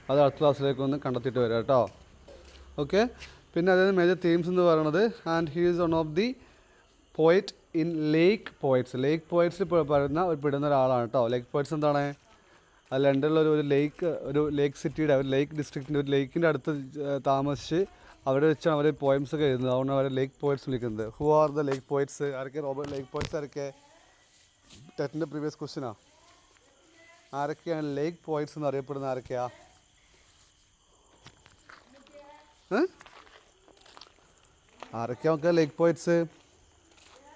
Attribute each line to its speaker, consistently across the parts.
Speaker 1: അത് അടുത്ത ക്ലാസ്സിലേക്ക് ഒന്ന് കണ്ടെത്തിയിട്ട് വരാം കേട്ടോ. ഓക്കെ. പിന്നെ അതായത് മേജർ തീംസ് എന്ന് പറയുന്നത് and he is one of the poet in lake poets. Lake പോയറ്റ്സിൽ പെടുന്ന ഒരാളാണ് കേട്ടോ. ലേക്ക് പോയറ്റ്സ് എന്താണ്? ലണ്ടനിലുള്ള ഒരു ലേക്ക് സിറ്റിയുടെ ഒരു ലേക്ക് ഡിസ്ട്രിക്റ്റിൻ്റെ ഒരു ലേക്കിൻ്റെ അടുത്ത് താമസിച്ച് അവിടെ വെച്ചാണ് അവർ പോയംസ് ഒക്കെ എഴുതുന്നത്. അതുകൊണ്ട് അവരെ ലേക്ക് പോയറ്റ്സ് വിളിക്കുന്നത്. Who are the lake poets? ആരൊക്കെ റോബർട്ട് ലേക്ക് പോയറ്റ്സ്? ആരൊക്കെ? ടെറ്റിൻ്റെ പ്രീവിയസ് ക്വസ്റ്റ്യനാ. ആരൊക്കെയാണ് ലേക്ക് പോയറ്റ്സ് എന്ന് അറിയപ്പെടുന്ന? ആരൊക്കെയാ? ആരൊക്കെയാ നോക്കുക lake poets?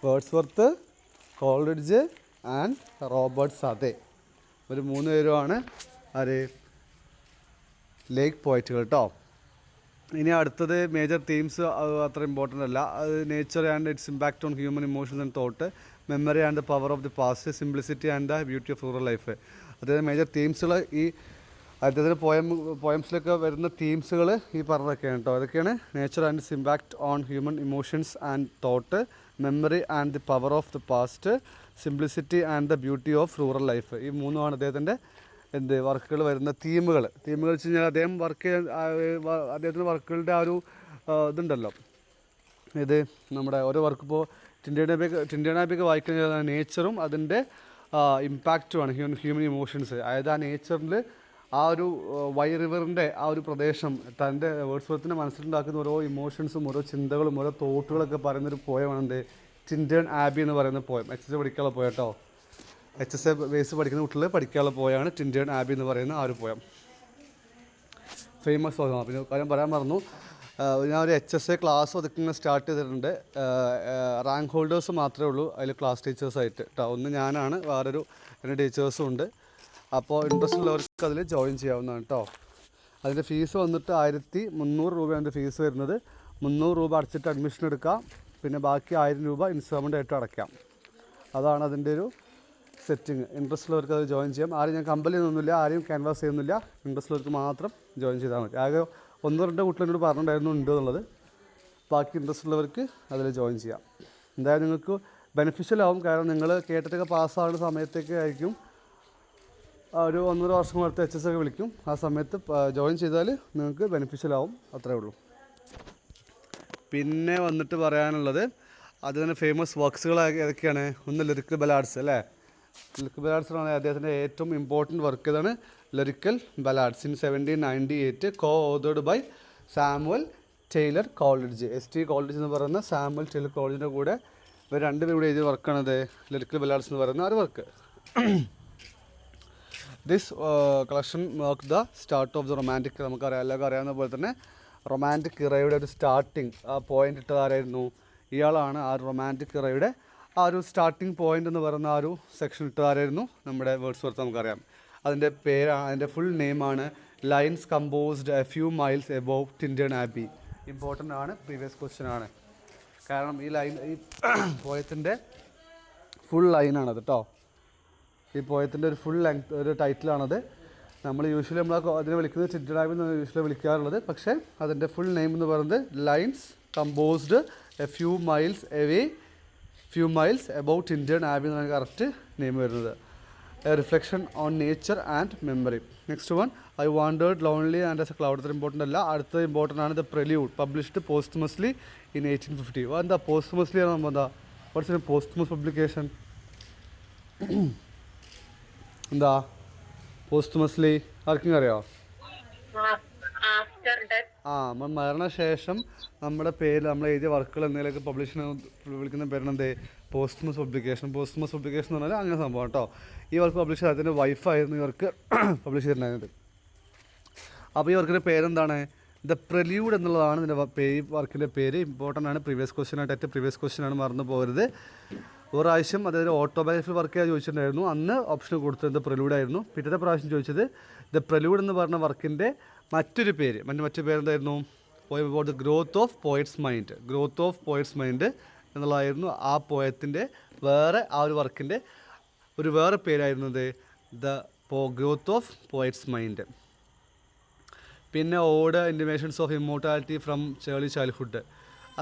Speaker 1: Wordsworth, Coleridge and Robert Southey. ഒരു 3 പേരുമാണ് ആര് ലേക്ക് പോയറ്റുകൾ കേട്ടോ. ഇനി അടുത്തത് മേജർ തീംസ് അത്ര ഇമ്പോർട്ടൻ്റ് അല്ല. അത് nature and it's impact on human emotions and thought, memory and the power of the past, simplicity and the beauty of rural life. അതായത് major തീംസുകൾ ഈ അദ്ദേഹത്തിന് പോയംസിലൊക്കെ വരുന്ന തീംസുകൾ ഈ പറഞ്ഞതൊക്കെയാണ് കേട്ടോ. അതൊക്കെയാണ് nature and it's impact on human emotions and thought, memory and the power of the past, simplicity and the beauty of rural life. ഈ മൂന്നുമാണ് അദ്ദേഹത്തിൻ്റെ വർക്കുകൾ വരുന്ന തീമുകൾ. വെച്ച് കഴിഞ്ഞാൽ അദ്ദേഹം അദ്ദേഹത്തിൻ്റെ വർക്കുകളുടെ ആ ഒരു ഇതുണ്ടല്ലോ. ഇത് നമ്മുടെ ഓരോ വർക്ക് ഇപ്പോൾ ടിൻഡേ നാബിയൊക്കെ വായിക്കുന്ന നേച്ചറും അതിൻ്റെ ഇമ്പാക്റ്റുമാണ് ഹ്യൂമൻ ഇമോഷൻസ്. അതായത് ആ നേച്ചറിൽ ആ ഒരു വൈ റിവറിൻ്റെ ആ ഒരു പ്രദേശം തൻ്റെ വേർഡ്സ്വർത്തിൻ്റെ മനസ്സിലുണ്ടാക്കുന്ന ഓരോ ഇമോഷൻസും ഓരോ ചിന്തകളും ഓരോ തോട്ടുകളൊക്കെ പറയുന്നൊരു പോയമാണ് എന്ത് ടിൻഡേൺ ആബി എന്ന് പറയുന്ന പോയം. HS പഠിക്കാനുള്ള പോയ കേട്ടോ. HS ബേസ് പഠിക്കുന്ന കുട്ടികൾ പഠിക്കാനുള്ള പോയാണ് ടിൻഡേൺ ആബി എന്ന് പറയുന്ന ആ ഒരു പോയം. ഫേമസ് പോയമാണ്. പിന്നെ കാര്യം പറയാൻ മറന്നു, ഞാൻ ഒരു HS ക്ലാസ് ഒതുക്കി സ്റ്റാർട്ട് ചെയ്തിട്ടുണ്ട്. റാങ്ക് ഹോൾഡേഴ്സ് മാത്രമേ ഉള്ളൂ അതിൽ ക്ലാസ് ടീച്ചേഴ്സായിട്ട് കേട്ടോ. ഒന്ന് ഞാനാണ്, വേറൊരു എൻ്റെ ടീച്ചേഴ്സും ഉണ്ട്. അപ്പോൾ ഇൻട്രസ്റ്റ് ഉള്ളവർക്ക് അതിൽ ജോയിൻ ചെയ്യാവുന്നതാണ് കേട്ടോ. അതിൻ്റെ ഫീസ് വന്നിട്ട് 1300 രൂപയാണ് അതിൻ്റെ ഫീസ് വരുന്നത്. 300 രൂപ അടച്ചിട്ട് അഡ്മിഷൻ എടുക്കാം. പിന്നെ ബാക്കി 1000 രൂപ ഇൻസ്റ്റാൾമെൻ്റ് ആയിട്ട് അടയ്ക്കാം. അതാണ് അതിൻ്റെ ഒരു സെറ്റിങ്. ഇൻട്രസ്റ്റ് ഉള്ളവർക്ക് അത് ജോയിൻ ചെയ്യാം. ആരും ഞാൻ കമ്പനി ചെയ്യുന്നില്ല, ആരെയും ക്യാൻവാസ് ചെയ്യുന്നില്ല. ഇൻട്രസ്റ്റ് ഉള്ളവർക്ക് മാത്രം ജോയിൻ ചെയ്താൽ മതി. ആകെ 1-2 കുട്ടികളോട് പറഞ്ഞിട്ടുണ്ടായിരുന്നു ഉണ്ട് എന്നുള്ളത്. ബാക്കി ഇൻട്രസ്റ്റ് ഉള്ളവർക്ക് അതിൽ ജോയിൻ ചെയ്യാം. എന്തായാലും നിങ്ങൾക്ക് ബെനിഫിഷ്യൽ ആവും. കാരണം നിങ്ങൾ കേട്ടിട്ടൊക്കെ പാസ്സാകുന്ന സമയത്തേക്ക് ആയിരിക്കും ഒരു 1.5 വർഷം അടുത്ത് HS ഒക്കെ വിളിക്കും. ആ സമയത്ത് ജോയിൻ ചെയ്താൽ നിങ്ങൾക്ക് ബെനിഫിഷ്യൽ ആവും. അത്രേ ഉള്ളൂ. പിന്നെ വന്നിട്ട് പറയാനുള്ളത് അത് തന്നെ ഫേമസ് വർക്ക്സുകൾ ഏതൊക്കെയാണ്? ഒന്ന് ലിറിക്കൽ ബലാഡ്സ് അല്ലേ. ലിറിക്കൽ ബലാഡ്സിലാണ് അദ്ദേഹത്തിൻ്റെ ഏറ്റവും ഇമ്പോർട്ടൻറ്റ് വർക്ക്. ഇതാണ് lyrical ballads in 1798 coauthored by Samuel Taylor Coleridge. ST Coleridge എന്ന് പറയുന്ന സാമുവൽ ടൈലർ കോൾറിഡ്ജിൻ്റെ കൂടെ ഇവർ രണ്ടുപേരും കൂടെ എഴുതിയ വർക്കാണത് ലിറിക്കൽ ബലാഡ്സ് എന്ന് പറയുന്ന ഒരു work. This collection mark the start of the romantic. നമുക്കറിയാം, എല്ലാവർക്കും അറിയാവുന്ന പോലെ തന്നെ റൊമാൻറ്റിക് ഇറയുടെ ഒരു സ്റ്റാർട്ടിങ് ആ പോയിൻ്റ് ഇട്ടതാരായിരുന്നു? ഇയാളാണ്. ആ റൊമാൻറ്റിക് ഇറയുടെ ആ ഒരു സ്റ്റാർട്ടിങ് പോയിൻ്റ് എന്ന് പറയുന്ന ആ ഒരു സെക്ഷൻ ഇട്ടതാരായിരുന്നു? നമ്മുടെ വേർഡ്സ്വർത്ത്. നമുക്കറിയാം അതിൻ്റെ അതിൻ്റെ ഫുൾ നെയിമാണ് lines composed a few miles above Tintern Abbey. Important ആണ്, പ്രീവിയസ് ക്വസ്റ്റ്യൻ ആണ്. കാരണം ഈ പോയത്തിൻ്റെ ഫുൾ ലൈനാണത് കേട്ടോ. ഈ പോയത്തിൻ്റെ ഒരു ഫുൾ ലെങ്ത് ഒരു ടൈറ്റിലാണത്. നമ്മൾ അതിനെ വിളിക്കുന്നത് ടിൻഡേൺ ആബി എന്നാണ് യൂഷ്വലി വിളിക്കാറുള്ളത്. പക്ഷേ അതിൻ്റെ ഫുൾ നെയിം എന്ന് പറയുന്നത് lines composed a few miles about Tintern Abbey എന്നാണ് കറക്റ്റ് നെയിം വരുന്നത്. A reflection on nature and memory. Next one I wandered lonely and as a cloud. അത്ര ഇമ്പോർട്ടൻ്റ് അല്ല. അടുത്തത് ഇമ്പോർട്ടൻ്റ് ആണ് the prelude published posthumously in 1850. എന്താ പോസ്റ്റ്മസ്ലി ആണ് നമ്മൾ എന്താ വാട്ട്സ് ഇൻ പോസ്റ്റ്മസ് പബ്ലിക്കേഷൻ? എന്താ പോസ്റ്റ്മസ്ലി? ആർക്കും അറിയാമോ? മരണശേഷം നമ്മുടെ പേര് നമ്മൾ എഴുതിയ വർക്കുകൾ എന്തെങ്കിലുമൊക്കെ പബ്ലിഷ് വിളിക്കുന്ന പേരാണ് പോസ്റ്റ്മസ് പബ്ലിക്കേഷൻ. പോസ്റ്റ്മസ് പബ്ലിക്കേഷൻ എന്ന് പറഞ്ഞാൽ അങ്ങനെ സംഭവം കേട്ടോ. ഈ വർക്ക് പബ്ലിഷ് ചെയ്ത് അതിൻ്റെ വൈഫായിരുന്നു ഇവർക്ക് പബ്ലിഷ് ചെയ്തിട്ടുണ്ടായിരുന്നത്. അപ്പോൾ ഈ വർക്കിൻ്റെ പേരെന്താണ്? ദ പ്രെല്യൂഡ് എന്നുള്ളതാണ് ഇതിൻ്റെ വർക്കിൻ്റെ പേര്. ഇമ്പോർട്ടൻ്റ് ആണ്, പ്രീവിയസ് ക്വസ്റ്റ്യൻ ആയിട്ട് പ്രീവിയസ് ക്വസ്റ്റ്യൻ ആണ്, മറന്നു പോകരുത്. ഒരു പ്രാവശ്യം അതായത് ഓട്ടോബയോഗ്രഫി വർക്ക് ചെയ്യാൻ ചോദിച്ചിട്ടുണ്ടായിരുന്നു. അന്ന് ഓപ്ഷൻ കൊടുത്തത് ദ പ്രെല്യൂഡായിരുന്നു. പിറ്റത്തെ പ്രാവശ്യം ചോദിച്ചത് ദ പ്രെല്യൂഡ് എന്ന് പറഞ്ഞ വർക്കിൻ്റെ മറ്റൊരു പേര് പേരെന്തായിരുന്നു? About the growth of poet's mind. Growth of poet's mind എന്നുള്ളതായിരുന്നു ആ പോയത്തിൻ്റെ വേറെ ആ ഒരു വർക്കിൻ്റെ ഒരു വേറെ പേരായിരുന്നത് the growth of poet's mind. പിന്നെ ode intimations of immortality from early childhood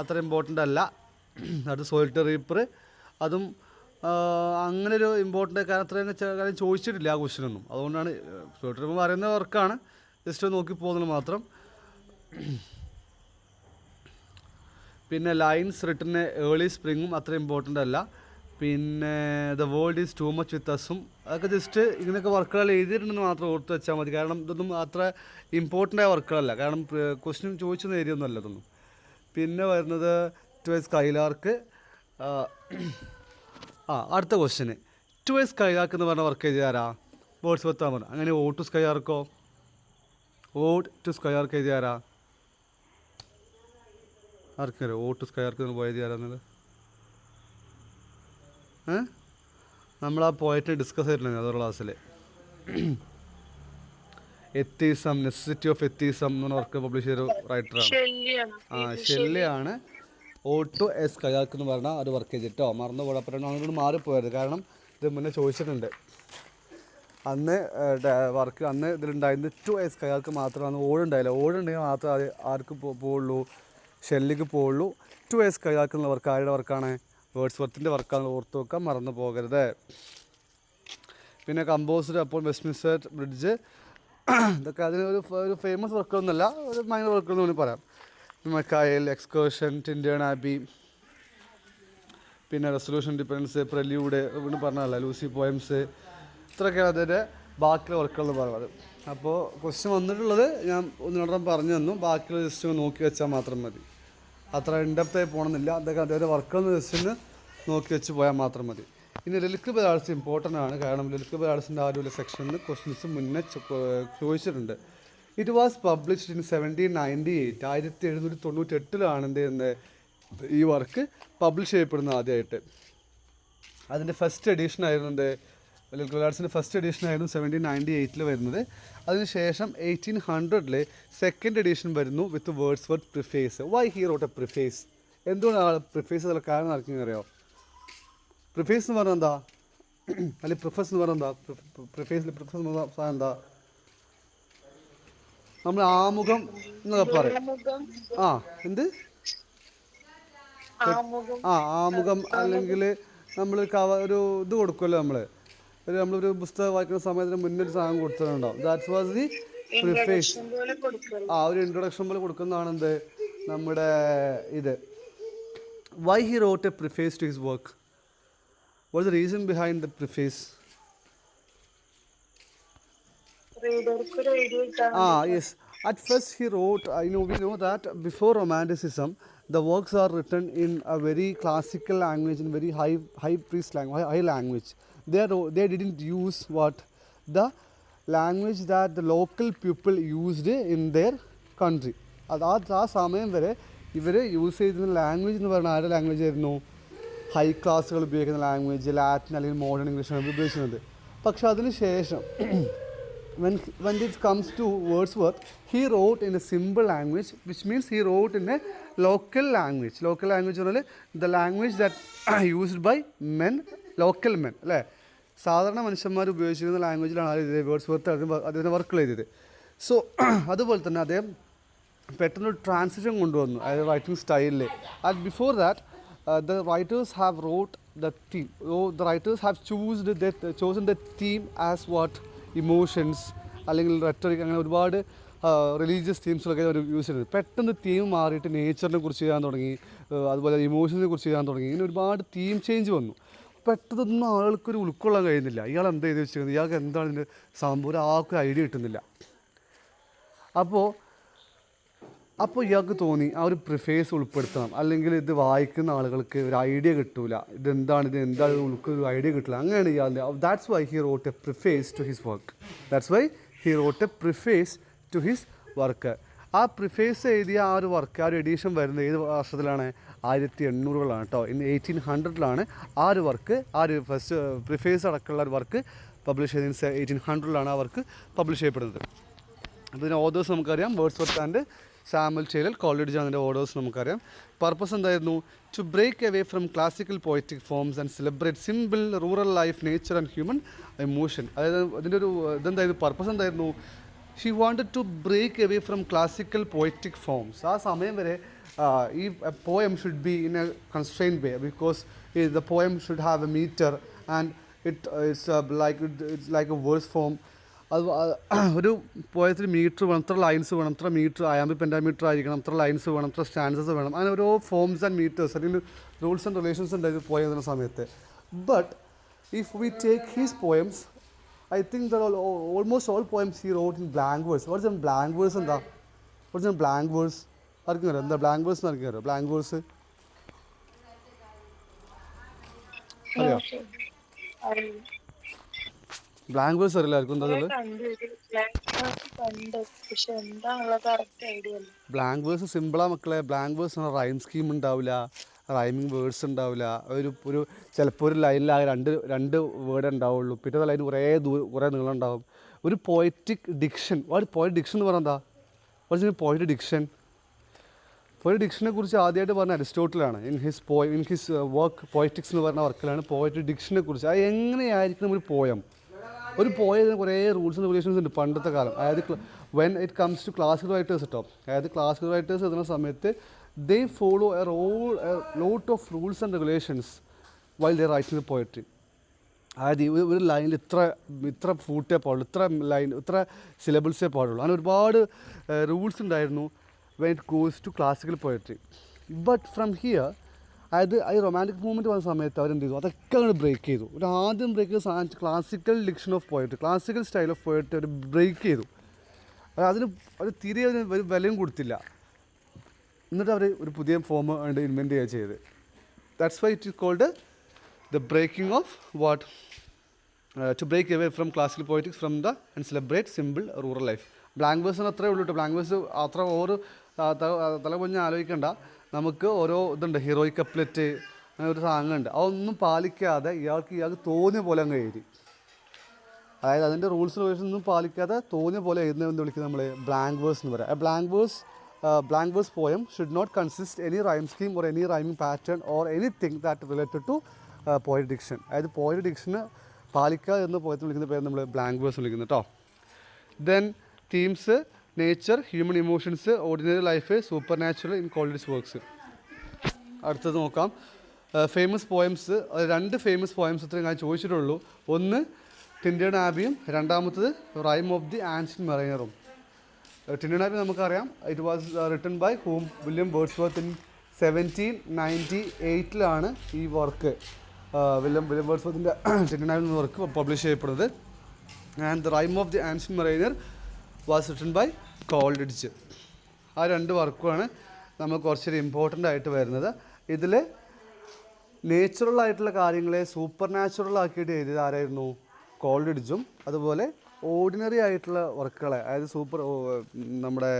Speaker 1: അത്ര ഇമ്പോർട്ടൻ്റ് അല്ല. അത് സോളിറ്ററി റീപ്പർ അതും അങ്ങനെ ഒരു ഇമ്പോർട്ടൻ്റ് കാരണം അത്രയും കാര്യം ചോദിച്ചിട്ടില്ല ആ ക്വസ്റ്റ്യനൊന്നും. അതുകൊണ്ടാണ് സോളിറ്ററി റീപ്പർ പറയുന്ന വർക്കാണ്. ജസ്റ്റ് നോക്കി പോകുന്നത് മാത്രം. പിന്നെ ലൈൻസ് റിട്ടൺ ഏർലി സ്പ്രിങ്ങും അത്ര ഇമ്പോർട്ടൻ്റ് അല്ല. പിന്നെ the world is too much with അസും അതൊക്കെ ജസ്റ്റ് ഇങ്ങനെയൊക്കെ വർക്കുകൾ എഴുതിയിട്ടുണ്ടെന്ന് മാത്രം ഓർത്ത് വെച്ചാൽ മതി. കാരണം ഇതൊന്നും അത്ര ഇമ്പോർട്ടൻ്റ് ആയ വർക്കുകളല്ല. കാരണം ക്വസ്റ്റ്യൻ ചോദിച്ചൊന്നും ഏരിയൊന്നുമല്ല ഇതൊന്നും. പിന്നെ വരുന്നത് ടു എ സ്കൈലാർക്ക്. അടുത്ത ക്വസ്റ്റ്യന് ടു എ സ്കൈലാർക്ക് എന്ന് പറഞ്ഞ വർക്ക് എഴുതിയാരാ? വേർഡ്സ് വർത്ത് പറഞ്ഞു. അങ്ങനെ ഓ ടു സ്കൈലാർക്കോ? ഓഡ് ടു സ്കൈലാർക്ക് എഴുതിയാരാ? ആർക്കറിയോ ഓ ടു സ്കൈലാർക്ക് എന്ന് പോയത് ആരാന്നത്? നമ്മൾ ആ പോയറ്റ് ഡിസ്കസ് ചെയ്തിട്ടുണ്ടെങ്കിൽ അതൊരു ക്ലാസ്സിൽ എത്തീസം, നെസസിറ്റി ഓഫ് എത്തീസം എന്ന് പറഞ്ഞ വർക്ക് പബ്ലിഷ് ചെയ്ത റൈറ്ററാണ്. ഷെല്ലിയാണ് ഓ ടു എസ് കയാക്ക് എന്ന് പറഞ്ഞാൽ അത് വർക്ക് ചെയ്തിട്ടോ. മറന്നു പോയപ്പോഴാണ് അങ്ങോട്ട് മാറിപ്പോയത്. കാരണം ഇത് മുന്നേ ചോദിച്ചിട്ടുണ്ട്. അന്ന് വർക്ക് അന്ന് ഇതിലുണ്ടായിരുന്നത് ടു എസ് കയാക്ക് മാത്രമാണ്. ഓടുണ്ടായില്ല. ഓടുണ്ടെങ്കിൽ മാത്രമേ അത് ആർക്ക് പോവുള്ളൂ? ഷെല്ലിക്ക് പോവുള്ളൂ. ടു എസ് കയാക്ക് എന്നുള്ള വർക്ക് ആരുടെ വർക്കാണ്? വേർഡ്സ് വർത്തിൻ്റെ വർക്കാണ്. ഓർത്ത് വെക്കാൻ മറന്നു പോകരുത്. പിന്നെ കമ്പോസ്ഡ് അപ്പോൾ വെസ്റ്റ്മിൻസ്റ്റർ ബ്രിഡ്ജ്, ഇതൊക്കെ അതിനൊരു ഫേമസ് വർക്കൊന്നുമല്ല, ഒരു മൈനർ വർക്കെന്ന് വേണമെങ്കിൽ പറയാം. മക്കായൽ, എക്സ്കേർഷൻ, ടിൻഡേൺ ആബി, പിന്നെ റെസൊല്യൂഷൻ ഡിപ്പെൻഡൻസ്, പ്രെല്യൂഡ് എന്ന് പറഞ്ഞതല്ല, ലൂസി പോയംസ്, ഇത്രയൊക്കെയാണ് അതിൻ്റെ ബാക്കിയുള്ള വർക്കുകൾ പറയുന്നത്. അപ്പോൾ ക്വസ്റ്റ്യൻ വന്നിട്ടുള്ളത് ഞാൻ ഒന്നിനോടം പറഞ്ഞു തന്നു. ബാക്കിയുള്ള ജസ്റ്റ് നോക്കി വെച്ചാൽ മാത്രം മതി. അത്ര ഇൻഡെപ്തായി പോകണമെന്നില്ല. അതൊക്കെ അദ്ദേഹത്തെ വർക്കുകൾ ജസ്റ്റ് നോക്കി വെച്ച് പോയാൽ മാത്രം മതി. ഇനി ലിറിക്കൽ ആർട്സ് ഇമ്പോർട്ടൻ്റ് ആണ്. കാരണം ലിറിക്കൽ ആർട്സിൻ്റെ ആ ഒരു സെക്ഷനിൽ ക്വസ്റ്റ്യൻസ് മുന്നേ ചോദിച്ചിട്ടുണ്ട്. ഇറ്റ് വാസ് പബ്ലിഷ്ഡ് ഇൻ 1798, 1798 എന്ത് ചെയ്യുന്നത് ഈ വർക്ക് പബ്ലിഷ് ചെയ്യപ്പെടുന്നത് ആദ്യമായിട്ട്. അതിൻ്റെ ഫസ്റ്റ് എഡീഷൻ ആയിരുന്നു എന്ത് ലിറിക്കൽ ആർട്സിൻ്റെ ഫസ്റ്റ് എഡീഷൻ ആയിരുന്നു 1798 വരുന്നത്. അതിനുശേഷം 1800 സെക്കൻഡ് എഡീഷൻ വരുന്നു വിത്ത് words worth preface. Y he wrote a preface? എന്തുകൊണ്ടാണ് പ്രിഫേസ് എന്നുള്ള കാരണം ആർക്കെങ്കിലും അറിയാമോ? പ്രിഫേസ് എന്ന് പറഞ്ഞാൽ എന്താ? അല്ലെങ്കിൽ പ്രിഫസ് എന്ന് പറഞ്ഞാൽ എന്താ? പ്രിഫേസിൽ പ്രിഫസ് എന്ന് പറഞ്ഞാൽ എന്താ? നമ്മൾ ആമുഖം എന്നൊക്കെ പറയും. എന്ത് ആമുഖം, അല്ലെങ്കിൽ നമ്മൾ ഒരു ഇത് കൊടുക്കുമല്ലോ, നമ്മളൊരു പുസ്തകം വായിക്കുന്ന സമയത്തിന് മുന്നേ ഒരു സാധനം കൊടുത്തിട്ടുണ്ടാവും. That's was the preface. ഒരു ഇൻട്രൊഡക്ഷൻ പോലെ കൊടുക്കുന്നതാണ് എന്ത് നമ്മുടെ ഇത്. Why he wrote a preface to his work? What is the reason behind the preface? Yes. At first he wrote, we know that before Romanticism, the works are written in a very classical language, in very high priest language, high language. They didn't use the language that the local people used in their country. ആ സമയം വരെ ഇവർ use ചെയ്തിരുന്ന language എന്ന് പറഞ്ഞാൽ ആരുടെ language ആയിരുന്നു? High ക്ലാസ്സുകൾ ഉപയോഗിക്കുന്ന ലാംഗ്വേജ്, ലാറ്റിൻ അല്ലെങ്കിൽ മോഡേൺ ഇംഗ്ലീഷാണ് ഉപയോഗിക്കുന്നത്. പക്ഷെ അതിന് ശേഷം when it comes to Wordsworth, he wrote in a simple language, which means he wrote in a local language. Local language പറഞ്ഞാൽ the language that used by men, local men, അല്ലേ? സാധാരണ മനുഷ്യന്മാർ ഉപയോഗിച്ചിരുന്ന ലാംഗ്വേജിലാണ് ആര് വേർഡ്സ്വർത്ത് അദ്ദേഹത്തിൻ്റെ വർക്കുകൾ എഴുതിയത്. സോ അതുപോലെ തന്നെ അദ്ദേഹം പെട്ടെന്നൊരു ട്രാൻസിഷൻ കൊണ്ടുവന്നു അതായത് റൈറ്റിംഗ് സ്റ്റൈലിൽ. And before that the writers have wrote the theme. The writers have chosen the theme as what? Emotions അല്ലെങ്കിൽ റെറ്ററിക്, അങ്ങനെ ഒരുപാട് റിലീജിയസ് തീംസിലൊക്കെ അവർ യൂസ് ചെയ്യുന്നത്. പെട്ടെന്ന് തീം മാറിയിട്ട് നേച്ചറിനെ കുറിച്ച് ചെയ്യാൻ തുടങ്ങി, അതുപോലെ ഇമോഷൻസിനെ കുറിച്ച് ചെയ്യാൻ തുടങ്ങി. ഇങ്ങനെ ഒരുപാട് തീം ചേഞ്ച് വന്നു. പെട്ടെന്നൊന്നും ആൾക്കൊരു ഉൾക്കൊള്ളാൻ കഴിയുന്നില്ല. ഇയാൾ എന്താ ചെയ്ത് വെച്ചിരിക്കുന്നത്, ഇയാൾക്ക് എന്താണ് ഇതിൻ്റെ സംഭവം, ആർക്കും ഐഡിയ കിട്ടുന്നില്ല. അപ്പോൾ ഇയാൾക്ക് തോന്നി ആ ഒരു പ്രിഫേസ് ഉൾപ്പെടുത്തണം, അല്ലെങ്കിൽ ഇത് വായിക്കുന്ന ആളുകൾക്ക് ഒരു ഐഡിയ കിട്ടൂല, ഇതെന്താണ് ഒരു ഐഡിയ കിട്ടില്ല. അങ്ങനെയാണ് ഇയാൾ. That's why he wrote a preface to his work. ആ പ്രിഫേസ് എഴുതിയ ആ ഒരു വർക്ക്, ആ ഒരു എഡീഷൻ വരുന്നത് ഏത് വർഷത്തിലാണ്? 1800 കേട്ടോ. 1800 ആ ഒരു വർക്ക്, ആ ഒരു ഫസ്റ്റ് പ്രിഫേസ് അടക്കമുള്ള ഒരു വർക്ക് പബ്ലിഷ് ചെയ്തത് 1800 ആ വർക്ക് പബ്ലിഷ് ചെയ്യപ്പെടുന്നത്. അതിൻ്റെ ഓതേഴ്സ് നമുക്കറിയാം, Wordsworth and Samuel Taylor Coleridge അതിൻ്റെ ഓർഡേഴ്സ് നമുക്കറിയാം. പർപ്പസ് എന്തായിരുന്നു? To break away from classical poetic forms and celebrate simple rural life, nature and human emotion. അതായത് അതിൻ്റെ ഒരു ഇതെന്തായിരുന്നു, പർപ്പസ് എന്തായിരുന്നു? She wanted to break away from classical poetic forms. ആ സമയം വരെ ഈ poem should be in a constrained way, because the poem should have a metre and it's like a verse form. അത് ഒരു പോയത്തിൽ മീറ്റർ വേണം, ഇത്ര lines വേണം, ഇത്ര മീറ്റർ അയാമ്പി പെൻറ്റാമീറ്റർ ആയിരിക്കണം, ഇത്ര ലൈൻസ് വേണം, ഇത്ര സ്റ്റാൻസസ് വേണം, അങ്ങനെ ഓരോ ഫോംസ് ആൻഡ് മീറ്റേഴ്സ് അല്ലെങ്കിൽ റൂൾസ് ആൻഡ് റിലേഷൻസ് ഉണ്ട് ഇത് പോയതിന് സമയത്ത്. But if we take his poems, I think the almost all poems he wrote in blank verse. What's blank verse എന്താ? What's blank verse? ആർക്കും അറിയാം എന്താ ബ്ലാങ്ക് വേഴ്സ്? ആർക്കും അറിയാം ബ്ലാങ്ക് വേഴ്സ്? അറിയാം? ബ്ലാങ്ക് വേഴ്സ് അറിയില്ല ആർക്കും എന്താ ഉള്ളത്? ബ്ലാങ്ക് വേഴ്സ് സിമ്പിളാ മക്കളെ. ബ്ലാങ്ക് വേഴ്സ് റൈം സ്കീം ഉണ്ടാവില്ല, റൈമിങ് വേർഡ്സ് ഉണ്ടാവില്ല. ഒരു ചിലപ്പോൾ ഒരു ലൈനിൽ ആ രണ്ട് വേർഡ് ഉണ്ടാവുള്ളൂ, പിറ്റേ ലൈൻ കുറേ നീളം ഉണ്ടാവും. ഒരു പോയറ്റിക് ഡിക്ഷൻ. പോയറ്റിക് ഡിക്ഷൻ എന്ന് പറഞ്ഞാൽ എന്താ? What's poetic diction? പോയറ്റിക് ഡിക്ഷനെ കുറിച്ച് ആദ്യമായിട്ട് പറഞ്ഞ അരിസ്റ്റോട്ടിലാണ്. ഇൻ ഹിസ് വർക്ക് പോയറ്റിക്സ് എന്ന് പറഞ്ഞ വർക്കിലാണ് പോയറ്റിക് ഡിക്ഷനെ കുറിച്ച്. അത് എങ്ങനെയായിരിക്കണം ഒരു പോയം. ഒരു പോയതിന് കുറേ റൂൾസ് ആൻഡ് റെഗുലേഷൻസ് ഉണ്ട് പണ്ടത്തെ കാലം. അതായത് when it comes to classical writers കേട്ടോ, അതായത് ക്ലാസിക്കൽ റൈറ്റേഴ്സ് എത്തുന്ന സമയത്ത് they follow a lot of rules and regulations while they writing the poetry. അതായത് ഒരു ലൈനിൽ ഇത്ര ഫൂട്ടേ പാടുള്ളൂ, ഇത്ര സിലബിൾസേ പാടുള്ളൂ, അങ്ങനെ ഒരുപാട് റൂൾസ് ഉണ്ടായിരുന്നു when it goes to classical poetry. But from here, അതായത് ഈ റൊമാൻറ്റിക് മൂവ്മെൻറ്റ് വന്ന സമയത്ത് അവരെന്ത് ചെയ്തു? അതൊക്കെ അങ്ങോട്ട് ബ്രേക്ക് ചെയ്തു. ആദ്യം ബ്രേക്ക് ചെയ്ത classical diction of poetry, classical style of poetry അവർ ബ്രേക്ക് ചെയ്തു. അതിന് തീരെ ഒരു വിലയും കൊടുത്തില്ല. എന്നിട്ട് അവർ ഒരു പുതിയ ഫോം ഇൻവെൻറ്റ് ചെയ്യുക ചെയ്ത്. That's why it is called the breaking of what to break away from classical poetics from the and celebrate simple rural life. Blank വേഴ്സിന് അത്രേ ഉള്ളൂ കേട്ടോ. ബ്ലാങ്ക് വേഴ്സ് അത്ര തല കുഞ്ഞ് ആലോചിക്കേണ്ട. നമുക്ക് ഓരോ ഇതുണ്ട്, ഹീറോയിക് കപ്ലെറ്റ്, അങ്ങനെ ഒരു സാധനമുണ്ട്. അതൊന്നും പാലിക്കാതെ ഇയാൾക്ക് തോന്നിയ പോലെ അങ്ങ് എഴുതി. അതായത് അതിൻ്റെ റൂൾസ് റെഗുലേഷൻസ് ഒന്നും പാലിക്കാതെ തോന്നിയ പോലെ എഴുതുന്നതെന്ന് വിളിക്കുന്നത് നമ്മൾ ബ്ലാങ്ക് വേഴ്സ് എന്ന് പറയാം. Blank verse poem should not consist any rhyme scheme or any rhyming pattern or anything that related to poetic diction. അതായത് പോയറ്റിക് ഡിക്ഷന് പാലിക്കുക എന്ന് പോയത്തിൽ വിളിക്കുന്ന പേര് നമ്മൾ ബ്ലാങ്ക് വേഴ്സ് വിളിക്കുന്നത് കേട്ടോ. Then themes, nature, human emotions, ordinary life, super natural in Coleridge's works. അടുത്തത് നോക്കാം. Famous poems. രണ്ട് ഫേമസ് പോയംസ് ഇത്രയും ഞാൻ ചോദിച്ചിട്ടുള്ളൂ. ഒന്ന് ടിൻഡൻ ആബിയും, രണ്ടാമത്തത് റൈം ഓഫ് ദി ആൻഷ്യൻ മറൈനറും. ടിൻഡൻ ആബി നമുക്കറിയാം, it was written by William Wordsworth in 1798 ഈ വർക്ക്, വില്യം വേർഡ്സ്വർത്തിൻ്റെ ടിൻഡൻ ആബി എന്ന വർക്ക് പബ്ലിഷ് ചെയ്യപ്പെടുന്നത്. And the rime of the ancient mariner was written by Coleridge. ആ രണ്ട് വർക്കുമാണ് നമുക്ക് കുറച്ചൊരു ഇമ്പോർട്ടൻ്റ് ആയിട്ട് വരുന്നത്. ഇതിൽ നേച്ചുറൽ ആയിട്ടുള്ള കാര്യങ്ങളെ സൂപ്പർ നാച്ചുറൽ ആക്കിയിട്ട് എഴുതിയത് ആരായിരുന്നു? കോൾഡിഡ്ജും. അതുപോലെ ഓർഡിനറി ആയിട്ടുള്ള വർക്കുകളെ, അതായത് നമ്മുടെ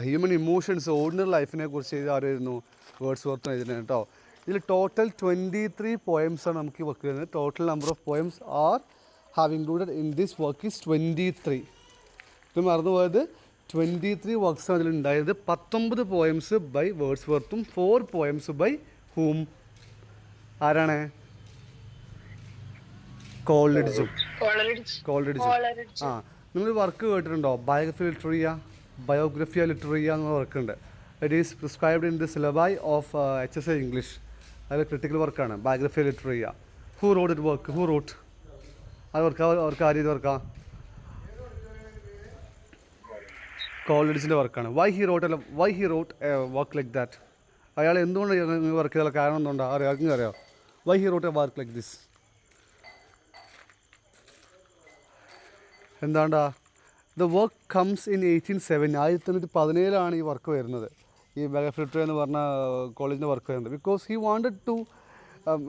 Speaker 1: ഹ്യൂമൻ ഇമോഷൻസ്, ഓർഡിനറി ലൈഫിനെ കുറിച്ച് എഴുതി ആരായിരുന്നു? വേർഡ്സ്വർത്ത് എഴുതുന്നത് കേട്ടോ. ഇതിൽ ടോട്ടൽ 23 പോയംസാണ് നമുക്ക് ഈ വർക്ക് വരുന്നത്. Total number of poems are have included in this work is 23. ഇത് മറന്നുപോയത്, 23 വർക്ക്സാണ് അതിലുണ്ടായത്. 19 പോയംസ് ബൈ വേർഡ്സ്വർത്തും 4 പോയംസ് ബൈ ഹൂം? ആരാണ്? കോൾഡിഡ്ജും. ആ, നിങ്ങൾ വർക്ക് കേട്ടിട്ടുണ്ടോ? ബയോഗ്രഫിയ ലിറ്ററിയ എന്ന വർക്കുണ്ട്. It is prescribed in the syllabi of HSI English. അത് ക്രിട്ടിക്കൽ വർക്കാണ്, Biographia Literaria. Who wrote it work? Who wrote അത് അവർക്ക് ആര് ചെയ്ത് വർക്കാ? കോൾഡിഡ്ജിൻ്റെ വർക്കാണ്. Why he wrote a work like that? അയാൾ എന്തുകൊണ്ട് വർക്ക് ചെയ്താൽ കാരണം എന്തുകൊണ്ടാണ് ആർക്കും അറിയാം? Why he wrote a work like this? എന്താണ്ടാ? ദ വർക്ക് കംസ് ഇൻ 1817 ഈ വർക്ക് വരുന്നത്. ഈ ബയോഗ്രഫി എന്ന് പറഞ്ഞ കോളേജിൻ്റെ വർക്ക് വരുന്നത്. ബിക്കോസ് ഹി വാണ്ടഡ് ടു,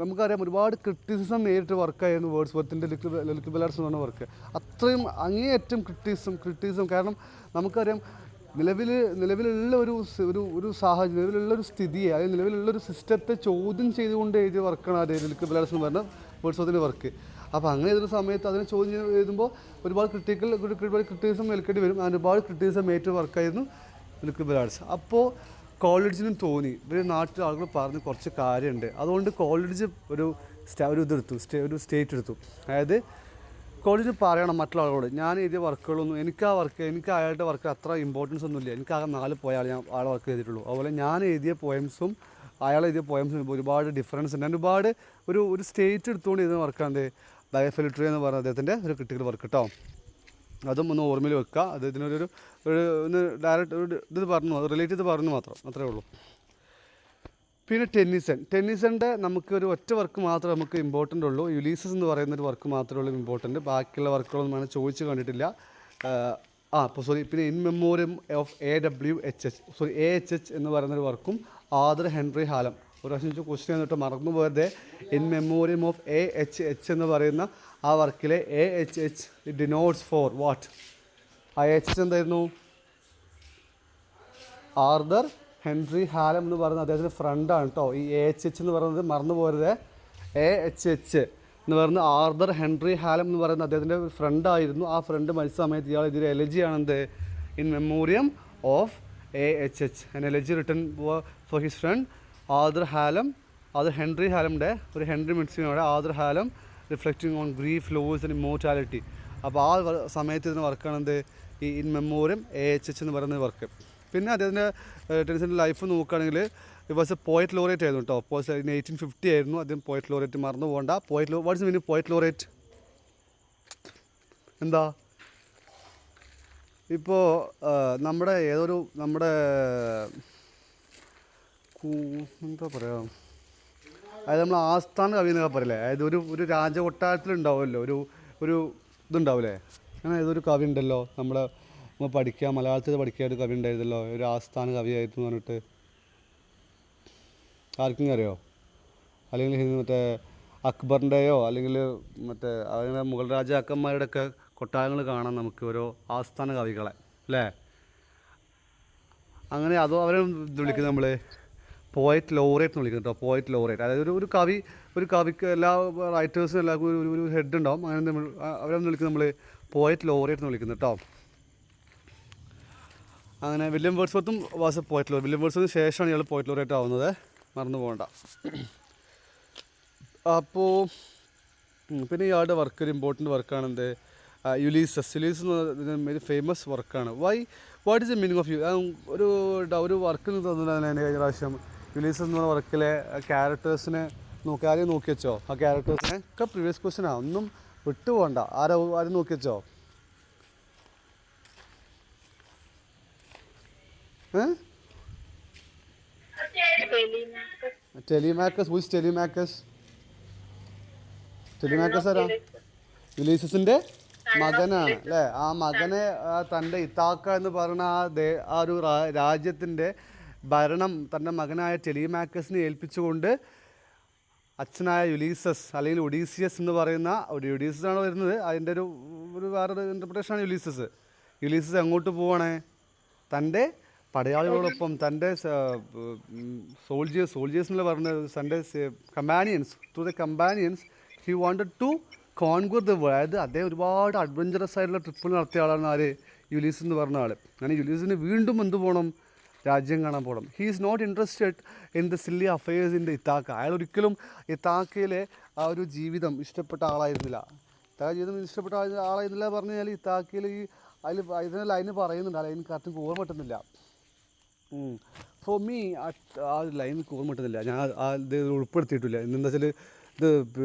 Speaker 1: നമുക്കറിയാം ഒരുപാട് ക്രിറ്റിസിസം നേരിട്ട് വർക്കായിരുന്നു വേർഡ്സ്വർത്തിൻ്റെ ലിറ്റിൽ ബാലഡ്സ് എന്ന് പറഞ്ഞ വർക്ക്. അത്രയും അങ്ങേയറ്റം ക്രിറ്റിസിസം. കാരണം നമുക്കറിയാം നിലവിലുള്ള ഒരു സാഹചര്യം, നിലവിലുള്ളൊരു സ്ഥിതിയെ, അതായത് നിലവിലുള്ളൊരു സിസ്റ്റത്തെ ചോദ്യം ചെയ്തുകൊണ്ട് എഴുതിയ വർക്കാണ് അത് ലിറ്റിൽ ബാലഡ്സ് എന്ന് പറഞ്ഞ വേർഡ്സ്വർത്തിൻ്റെ വർക്ക്. അപ്പോൾ അങ്ങനെ എഴുതുന്ന സമയത്ത് അതിനെ ചോദ്യം എഴുതുമ്പോൾ ഒരുപാട് ക്രിറ്റിസിസം ഏൽക്കേണ്ടി വരും. അങ്ങനെ ഒരുപാട് ക്രിറ്റിസിസം ഏറ്റ വർക്കായിരുന്നു ലിറ്റിൽ ബാലഡ്സ്. അപ്പോൾ കോൾഡിഡ്ജിനും തോന്നി ഇവർ നാട്ടിൽ ആളുകൾ പറഞ്ഞ് കുറച്ച് കാര്യമുണ്ട്. അതുകൊണ്ട് കോൾഡിഡ്ജ് ഒരു സ്റ്റേറ്റ് എടുത്തു. അതായത് കോളേജിൽ പറയണം മറ്റുള്ള ആളോട്, ഞാൻ എഴുതിയ വർക്കുകളൊന്നും എനിക്ക് അയാളുടെ വർക്ക് അത്ര ഇമ്പോർട്ടൻസ് ഒന്നുമില്ല, എനിക്കാകെ 4 പോയാൽ ഞാൻ ആളെ വർക്ക് ചെയ്തിട്ടുള്ളൂ. അതുപോലെ ഞാൻ എഴുതിയ പോയംസും അയാൾ എഴുതിയ പോയംസും ഒരുപാട് ഡിഫറൻസ് ഉണ്ട്. ഒരുപാട് ഒരു സ്റ്റേറ്റ് എടുത്തുകൊണ്ട് എഴുതുന്ന വർക്കാണ് ബയോഫിലിറ്ററി എന്ന് പറഞ്ഞ അദ്ദേഹത്തിൻ്റെ ഒരു ക്രിട്ടിക്കൽ വർക്ക് കേട്ടോ. അതും ഒന്ന് ഓർമ്മയിൽ വെക്കുക. അദ്ദേഹത്തിനൊരു ഒന്ന് ഡയറക്റ്റ് ഒരു ഇത് പറഞ്ഞു, റിലേറ്റ് ചെയ്ത് പറഞ്ഞു മാത്രം, അത്രേ ഉള്ളൂ. പിന്നെ ടെന്നീസൻ്റെ നമുക്കൊരു ഒറ്റ വർക്ക് മാത്രമേ നമുക്ക് ഇമ്പോർട്ടൻ്റ് ഉള്ളൂ. യുലീസസ് എന്ന് പറയുന്നൊരു വർക്ക് മാത്രമേ ഉള്ളൂ ഇമ്പോർട്ടൻറ്റ്. ബാക്കിയുള്ള വർക്കുകളൊന്നും അങ്ങനെ ചോദിച്ച് കണ്ടിട്ടില്ല. പിന്നെ ഇൻ മെമ്മോറിയം ഓഫ് AHH എന്ന് പറയുന്നൊരു വർക്കും ആദർ ഹെൻറി ഹാലം. ഒരു പ്രാവശ്യം ക്വസ്റ്റ്യൻ എന്നിട്ട് മറന്നു പോയത് ഇൻ മെമ്മോറിയം ഓഫ് AHH എന്ന് പറയുന്ന ആ വർക്കിലെ AHH ഡിനോട്ട്സ് ഫോർ വാട്ട്? ആ AHH എന്തായിരുന്നു? ആർദർ ഹെൻറി ഹാലം എന്ന് പറയുന്നത് അദ്ദേഹത്തിൻ്റെ ഫ്രണ്ടാണ് കേട്ടോ. ഈ AHH എന്ന് പറയുന്നത് മറന്നു പോരുത്. AHH എന്ന് പറയുന്നത് ആർദർ ഹെൻറി ഹാലം എന്ന് പറയുന്ന അദ്ദേഹത്തിൻ്റെ ഫ്രണ്ടായിരുന്നു. ആ ഫ്രണ്ട് മരിച്ച സമയത്ത് ഇയാൾ ഇതൊരു എലജിയാണെന്ത്? In memoriam of AHH, an elegy written for his friend Arthur Henry ഹാലമിൻ്റെ ഒരു ഹെൻറി മിഡ്സിനോടെ Arthur Hallam reflecting on grief, loss and immortality. അപ്പോൾ ആ സമയത്ത് ഇതിന് വർക്കാണ് എന്ത്? ഈ ഇൻ മെമ്മോറിയം AHH എന്ന് പറയുന്ന വർക്ക്. പിന്നെ അദ്ദേഹത്തിൻ്റെ ടെന്നീസിൻ്റെ ലൈഫ് നോക്കുകയാണെങ്കിൽ it was a poet laureate ആയിരുന്നു കേട്ടോ. 1850 ആയിരുന്നു അദ്ദേഹം പോയറ്റ് ലോറേറ്റ്. മറന്നു പോകണ്ട. What's meaning poet laureate? എന്താ? ഇപ്പോൾ നമ്മുടെ എന്താ പറയുക, അതായത് നമ്മൾ ആസ്ഥാന കവി എന്നൊക്കെ പറയില്ലേ, അതായത് ഒരു രാജകൊട്ടാരത്തിലുണ്ടാവുമല്ലോ ഒരു ഇതുണ്ടാവില്ലേ, അങ്ങനെ ഏതൊരു കവി ഉണ്ടല്ലോ നമ്മൾ പഠിക്കുക, മലയാളത്തിൽ പഠിക്കുക ഒരു കവി ഉണ്ടായിരുന്നല്ലോ, ഒരു ആസ്ഥാന കവിയായിരുന്നു പറഞ്ഞിട്ട്. ആർക്കും അറിയോ? അല്ലെങ്കിൽ മറ്റേ അക്ബറിൻ്റെയോ അല്ലെങ്കിൽ മറ്റേ അങ്ങനെ മുഗൾ രാജാക്കന്മാരുടെയൊക്കെ കൊട്ടാരങ്ങൾ കാണാം നമുക്ക്, ഓരോ ആസ്ഥാന കവികളെ അല്ലേ. അങ്ങനെ അതോ അവരെ വിളിക്കുന്നത് നമ്മൾ പോയറ്റ് ലോറേറ്റ് എന്ന് വിളിക്കുന്നത് കേട്ടോ. പോയറ്റ് ലോറേറ്റ്, അതായത് ഒരു കവിക്ക് എല്ലാ റൈറ്റേഴ്സിനും എല്ലാവർക്കും ഒരു ഹെഡ് ഉണ്ടാവും. അങ്ങനെ നമ്മൾ അവരെ വിളിക്കുന്നത് നമ്മൾ പോയറ്റ് ലോറേറ്റ് എന്ന് വിളിക്കുന്നത് കേട്ടോ. അങ്ങനെ വില്യം വേർഡ്സ്വർത്തും was a poet laureate. William വേർഡ്സ്വർത്തിന് ശേഷമാണ് ഇയാൾ പോയറ്റ് ലോറേറ്റ് ആവുന്നത്, മറന്നു പോകണ്ട. അപ്പോൾ പിന്നെ ഇയാളുടെ വർക്ക് ഒരു ഇമ്പോർട്ടൻറ്റ് വർക്കാണ് എന്ത്? യുലീസസ് എന്ന് പറയുന്നത് ഫേമസ് വർക്കാണ്. What is the meaning of ഒരു വർക്കിൽ തന്നിട്ടുണ്ടായിരുന്നു എൻ്റെ കഴിഞ്ഞ പ്രാവശ്യം. യുലീസസ് എന്ന് പറഞ്ഞ വർക്കിലെ ക്യാരക്ടേഴ്സിനെ ആരെയും നോക്കി വെച്ചോ? ആ ക്യാരക്ടേഴ്സിനെ ഒക്കെ പ്രീവിയസ് ക്വസ്റ്റ്യനാണ്, ഒന്നും വിട്ടു പോകണ്ട. ആരും നോക്കി വെച്ചോ? Telemachus. Who is Telemachus? Telemachus ആരാ? യുലീസസിൻ്റെ മകനാണ് അല്ലേ. ആ മകനെ തൻ്റെ ഇത്താക്ക എന്ന് പറയുന്ന ആ ഒരു രാജ്യത്തിൻ്റെ ഭരണം തൻ്റെ മകനായ ടെലിമാക്കസിനെ ഏൽപ്പിച്ചുകൊണ്ട് അച്ഛനായ യുലീസസ് അല്ലെങ്കിൽ ഒഡീസിയസ് എന്ന് പറയുന്ന ഒഡീസിയസ് ആണ് വരുന്നത്. അതിൻ്റെ ഒരു വേറൊരു ഇൻ്റർപ്രിട്ടേഷനാണ് യുലീസസ് എങ്ങോട്ട് പോവാണ്? തൻ്റെ പടയാളികളോടൊപ്പം തൻ്റെ സോൾജിയേഴ്സ് എന്നുള്ള പറഞ്ഞത് തൻ്റെ companions he wanted to conquer the world. അതായത് അദ്ദേഹം ഒരുപാട് അഡ്വഞ്ചറസ് ആയിട്ടുള്ള ട്രിപ്പുകൾ നടത്തിയ ആളാണ് ആര്? യുലീസസ് എന്ന് പറഞ്ഞ ആൾ. അങ്ങനെ യുലീസിന് വീണ്ടും എന്ത് പോകണം? രാജ്യം കാണാൻ പോകണം. He is not interested in the silly affairs in the Ithaca. അയാൾ ഒരിക്കലും ഇത്താക്കയിലെ ആ ഒരു ജീവിതം ഇഷ്ടപ്പെട്ട ആളായിരുന്നില്ല. ഇത്താക്ക ജീവിതം ഇഷ്ടപ്പെട്ട ആളായിരുന്നില്ല പറഞ്ഞു കഴിഞ്ഞാൽ ഇത്താക്കയിൽ ഇതിനെ ലൈന് പറയുന്നുണ്ട്. ആ ലൈൻ കറക്റ്റ് ഓർമ്മ കിട്ടുന്നില്ല. ഫോർ മീ ആ ലൈൻ ഓർമ്മ കിട്ടുന്നില്ല. ഞാൻ ഇത് ഉൾപ്പെടുത്തിയിട്ടില്ല. എന്താ വെച്ചാൽ ഇത്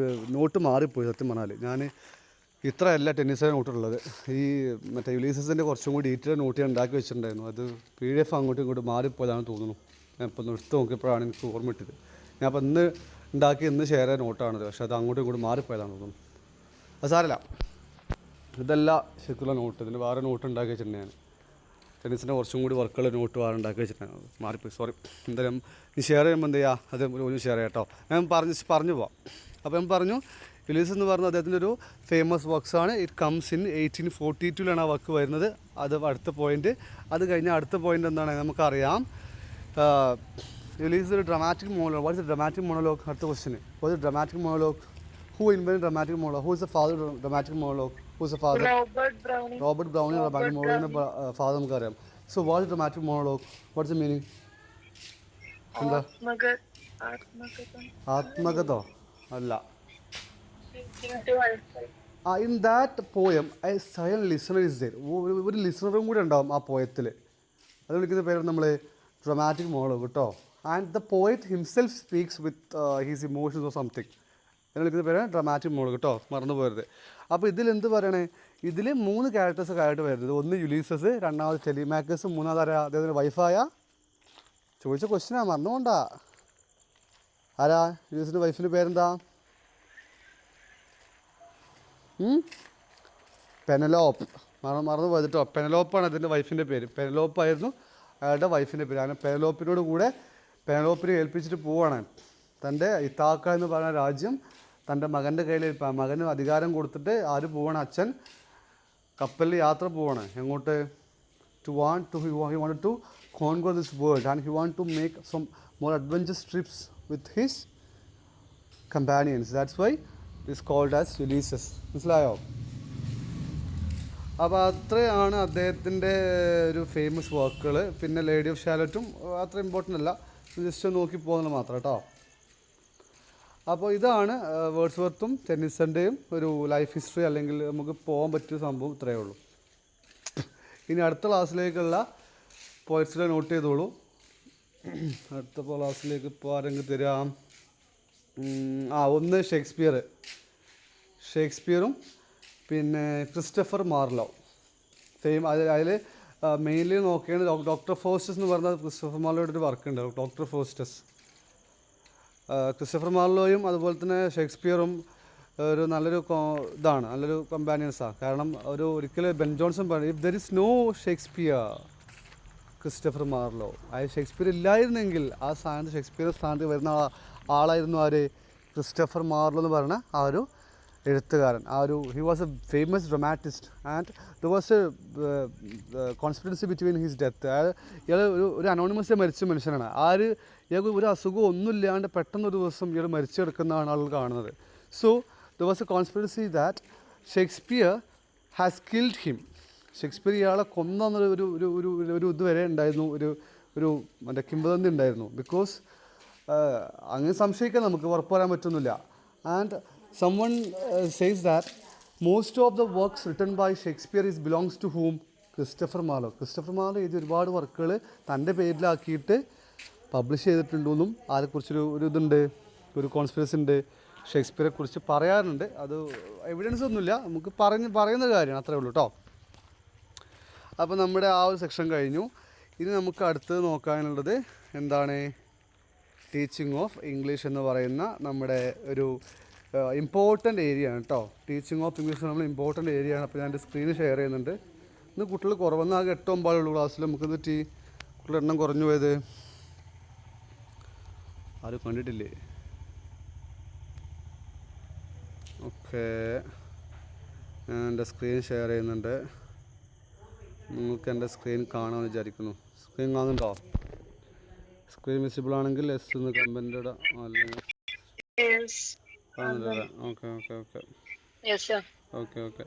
Speaker 1: നോട്ട് മാറിപ്പോയി. സത്യം പറഞ്ഞാൽ ഞാൻ ഇത്രയല്ല ടെന്നീസിൻ്റെ നോട്ടുള്ളത്. ഈ മറ്റേ യുലീസസിൻ്റെ കുറച്ചും കൂടി ഡീറ്റെയിൽ നോട്ട് ഞാൻ ഉണ്ടാക്കി വെച്ചിട്ടുണ്ടായിരുന്നു. അത് PDF അങ്ങോട്ടും ഇങ്ങോട്ടും മാറിപ്പോയതാണെന്ന് തോന്നുന്നു. ഞാൻ ഇപ്പോൾ എടുത്ത് നോക്കിയപ്പോഴാണ് എനിക്ക് ഓർമ്മ ഇട്ടത്. ഞാൻ അപ്പോൾ ഇന്ന് ഷെയർ ചെയ്ത നോട്ടാണത്. പക്ഷേ അത് അങ്ങോട്ടും ഇങ്ങോട്ടും മാറിപ്പോയതാണെന്ന് തോന്നുന്നു. അത് സാരമില്ല, ഇതല്ല ശരിക്കുള്ള നോട്ട്. ഇതിന് വേറെ നോട്ട് ഉണ്ടാക്കി വെച്ചിട്ടുണ്ട് ഞാൻ. ടെന്നീസിൻ്റെ കുറച്ചും കൂടി വർക്കുള്ള നോട്ട് വേറെ ഉണ്ടാക്കി വെച്ചിട്ടുണ്ട്. മാറിപ്പോയി, സോറി. എന്തായാലും നീ ഷെയർ ചെയ്യുമ്പോൾ എന്ത് ചെയ്യുക, അത് ഒരു ഷെയർ ചെയ്യാം കേട്ടോ. ഞാൻ പറഞ്ഞു പോവാം. അപ്പോൾ ഞാൻ പറഞ്ഞു യുലീസസ് എന്ന് പറഞ്ഞാൽ അദ്ദേഹത്തിൻ്റെ ഒരു ഫേമസ് വർക്ക്സാണ്. ഇറ്റ് കംസ് ഇൻ 1842 ആ വർക്ക് വരുന്നത്. അത് അടുത്ത പോയിൻ്റ്. അത് കഴിഞ്ഞാൽ അടുത്ത പോയിൻ്റ് എന്താണ് നമുക്കറിയാം. യുലീസസ് ഒരു dramatic monologue. What is dramatic monologue? അടുത്ത question. What is dramatic monologue? Who invented dramatic monologue? Who is the father of dramatic monologue? Who is the father? Robert Browning. Dramatic monologue father നമുക്കറിയാം. So what is dramatic monologue? What is the meaning? എന്താ? ആത്മകഥോ? അല്ല. In that poem a silent listener is there. ഒരു ലിസണറും കൂടി ഉണ്ടാവും ആ പോയത്തിൽ. അത് വിളിക്കുന്ന പേരാണ് നമ്മൾ ഡ്രാമാറ്റിക് മോണോലോഗ് കേട്ടോ. And the poet himself speaks with his emotions or something. എന്നെ വിളിക്കുന്ന പേരാണ് ഡ്രമാറ്റിക് മോണോളോഗ് കേട്ടോ, മറന്നു പോകരുത്. അപ്പോൾ ഇതിൽ എന്ത് പറയണേ, ഇതിൽ 3 ക്യാരക്ടേഴ്സ് ആയിട്ട് വരുന്നത്. ഒന്ന് യുലീസസ്, രണ്ടാമത് ടെലിമാക്കസ്, മൂന്നാമത് ആരാ അദ്ദേഹത്തിൻ്റെ വൈഫായ, ചോദിച്ച ക്വസ്റ്റ്യനാ മറന്നുകൊണ്ടാ, ആരാ യുലീസിൻ്റെ വൈഫിൻ്റെ പേരെന്താ? പെനലോപ്പ്. മറന്നു പോയതിട്ടോ, പെനലോപ്പാണ് അതിൻ്റെ വൈഫിൻ്റെ പേര്. പെനലോപ്പായിരുന്നു അയാളുടെ വൈഫിൻ്റെ പേര്. അങ്ങനെ പെനലോപ്പിനോട് കൂടെ പെനലോപ്പിനെ ഏൽപ്പിച്ചിട്ട് പോവാണ്. തൻ്റെ ഇത്താക്ക എന്ന് പറയുന്ന രാജ്യം തൻ്റെ മകൻ്റെ കയ്യിൽ, മകന് അധികാരം കൊടുത്തിട്ട് ആര് പോവാണ്, അച്ഛൻ കപ്പലിൽ യാത്ര പോവാണ്. എങ്ങോട്ട്? he wanted to conquer this world and he wanted to make some more adventurous trips with his companions. That's why it's called as Ulysses. മനസ്സിലായോ? അപ്പോൾ അത്രയാണ് അദ്ദേഹത്തിൻ്റെ ഒരു ഫേമസ് വർക്കുകൾ. പിന്നെ ലേഡി ഓഫ് ഷാലറ്റും അത്ര ഇമ്പോർട്ടൻ്റ് അല്ല, ജസ്റ്റ് നോക്കി പോകുന്നത് മാത്രം കേട്ടോ. അപ്പോൾ ഇതാണ് വേർഡ്സ്വർത്തും ടെന്നിസൻ്റെയും ഒരു ലൈഫ് ഹിസ്റ്ററി, അല്ലെങ്കിൽ നമുക്ക് പോകാൻ പറ്റിയ സംഭവം ഇത്രയേ ഉള്ളൂ. ഇനി അടുത്ത ക്ലാസ്സിലേക്കുള്ള പോയിറ്റ്സിനെ നോട്ട് ചെയ്തോളൂ. അടുത്ത ക്ലാസ്സിലേക്ക് ഇപ്പോൾ ആരെങ്കിലും തരാം. ഒന്ന് ഷേക്സ്പിയറും പിന്നെ ക്രിസ്റ്റഫർ മാർലോ. അതിൽ മെയിൻലി നോക്കിയാണ് ഡോക്ടർ ഫോസ്റ്റസ് എന്ന് പറഞ്ഞ ക്രിസ്റ്റഫർ മാർലോയുടെ ഒരു വർക്കുണ്ട്, ഡോക്ടർ ഫോസ്റ്റസ്. ക്രിസ്റ്റഫർ മാർലോയും അതുപോലെ തന്നെ ഷേക്സ്പിയറും ഒരു നല്ലൊരു ഇതാണ്, നല്ലൊരു കമ്പാനിയൻസാണ്. കാരണം ഒരിക്കലും ബെൻ ജോൺസൺ പറഞ്ഞു, if there is no Shakespeare, Christopher Marlowe. Shakespeare ഇല്ലായിരുന്നെങ്കിൽ ആ സ്ഥാനത്ത്, ഷേക്സ്പിയറുടെ സ്ഥാനത്ത് വരുന്ന ആളായിരുന്നു ആര്? ക്രിസ്റ്റഫർ മാർലോ എന്ന് പറഞ്ഞ ആ ഒരു എഴുത്തുകാരൻ. He was A famous dramatist and there was A conspiracy between his death. ഇയാൾ ഒരു അനോണിമസ് മരിച്ച മനുഷ്യനാണ്. ഇയാൾക്ക് ഒരു അസുഖം ഒന്നുമില്ലാണ്ട് പെട്ടെന്നൊരു ദിവസം ഇയാൾ മരിച്ചു കിടക്കുന്നതാണ് ആളുകൾ കാണുന്നത്. So there was A conspiracy that Shakespeare has killed him. Shakespeare ഇയാളെ കൊന്നൊരു ഒരു ഇതുവരെ ഉണ്ടായിരുന്നു, ഒരു മറ്റേ കിംവദന്തി ഉണ്ടായിരുന്നു. ബിക്കോസ് അങ്ങനെ സംശയിക്കാൻ നമുക്ക് ഉറപ്പ് പറയാൻ പറ്റുന്നില്ല. And someone says that most of the works written by Shakespeare belongs to whom? Christopher Marlow. Christopher Marlow എഴുതിയ ഒരുപാട് വർക്കുകൾ തൻ്റെ പേരിലാക്കിയിട്ട് പബ്ലിഷ് ചെയ്തിട്ടുണ്ടെന്നും അതിനെക്കുറിച്ചൊരു ഇതുണ്ട്, ഒരു കോൺസ്പിറസി ഉണ്ട്, ഷേക്സ്പിയറെ കുറിച്ച് പറയാറുണ്ട്. അത് എവിഡൻസ് ഒന്നുമില്ല, നമുക്ക് പറയുന്ന കാര്യമാണ്, അത്രേ ഉള്ളൂ കേട്ടോ. അപ്പോൾ നമ്മുടെ ആ ഒരു സെക്ഷൻ കഴിഞ്ഞു. ഇനി നമുക്ക് അടുത്തത് നോക്കാനുള്ളത് എന്താണ്? ടീച്ചിങ് ഓഫ് ഇംഗ്ലീഷ് എന്ന് പറയുന്ന നമ്മുടെ ഒരു ഇമ്പോർട്ടൻ്റ് ഏരിയ ആണ് കേട്ടോ. ടീച്ചിങ് ഓഫ് ഇംഗ്ലീഷ് നമ്മൾ ഇമ്പോർട്ടൻ്റ് ഏരിയ ആണ്. അപ്പോൾ ഞാൻ എൻ്റെ സ്ക്രീന് ഷെയർ ചെയ്യുന്നുണ്ട്. ഇന്ന് കുട്ടികൾ കുറവെന്ന് ആകെ 8-9 ഉള്ളൂ ക്ലാസ്സിൽ. നമുക്കിത് കുട്ടികളുടെ എണ്ണം കുറഞ്ഞു പോയത് ആരും കണ്ടിട്ടില്ലേ? ഓക്കെ, ഞാൻ എൻ്റെ സ്ക്രീൻ ഷെയർ ചെയ്യുന്നുണ്ട്. നിങ്ങൾക്ക് എൻ്റെ സ്ക്രീൻ കാണാമെന്ന് വിചാരിക്കുന്നു. സ്ക്രീൻ കാണുന്നുണ്ടോ? സ്ക്രീൻ വിസിബിൾ ആണെങ്കിൽ എസ് എന്ന് കമൻ്റ് ഇടാം. അല്ലെങ്കിൽ ഓക്കെ.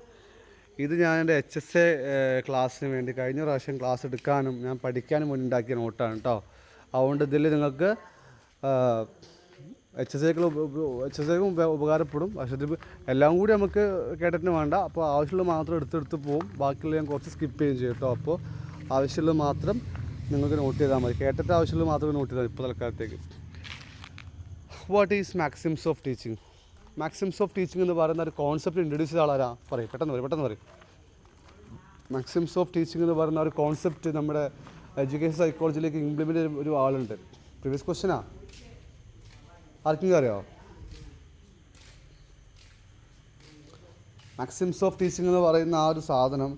Speaker 1: ഇത് ഞാൻ എൻ്റെ HSA ക്ലാസ്സിന് വേണ്ടി കഴിഞ്ഞ പ്രാവശ്യം ക്ലാസ് എടുക്കാനും ഞാൻ പഠിക്കാനും വേണ്ടി ഉണ്ടാക്കിയ നോട്ടാണ് കേട്ടോ. അതുകൊണ്ട് ഇതിൽ നിങ്ങൾക്ക് HSAക്കും ഉപകാരപ്പെടും. പക്ഷേ ഇത് എല്ലാം കൂടി നമുക്ക് കേട്ടിട്ട് വേണ്ട. അപ്പോൾ ആവശ്യമുള്ളത് മാത്രം എടുത്തെടുത്ത് പോവും, ബാക്കിയുള്ള ഞാൻ കുറച്ച് സ്കിപ്പ് ചെയ്യുകയും ചെയ്യും കേട്ടോ. അപ്പോൾ ആവശ്യമുള്ളത് മാത്രം നിങ്ങൾക്ക് നോട്ട് ചെയ്താൽ മതി, കേട്ടിട്ട് ആവശ്യമുള്ളത് മാത്രമേ നോട്ട് ചെയ്താൽ ഇപ്പോൾ തൽക്കാലത്തേക്ക്. What is maxims of teaching? Maxims of teaching എന്ന് പറയുന്ന ഒരു കോൺസെപ്റ്റ് ഇൻട്രൊഡ്യൂസ് ചെയ്ത ആളാരാ? പെട്ടെന്ന് പറയും. മാക്സിംസ് ഓഫ് ടീച്ചിങ് എന്ന് പറയുന്ന ഒരു കോൺസെപ്റ്റ് നമ്മുടെ എഡ്യൂക്കേഷൻ സൈക്കോളജിയിലേക്ക് ഇംപ്ലിമെൻ്റ് ചെയ്ത ഒരു ആളുണ്ട്. പ്രീവിയസ് ക്വസ്റ്റ്യനാ, ആർക്കെങ്കിലും അറിയാമോ? മാക്സിംസ് ഓഫ് ടീച്ചിങ് എന്ന് പറയുന്ന ആ ഒരു സാധനം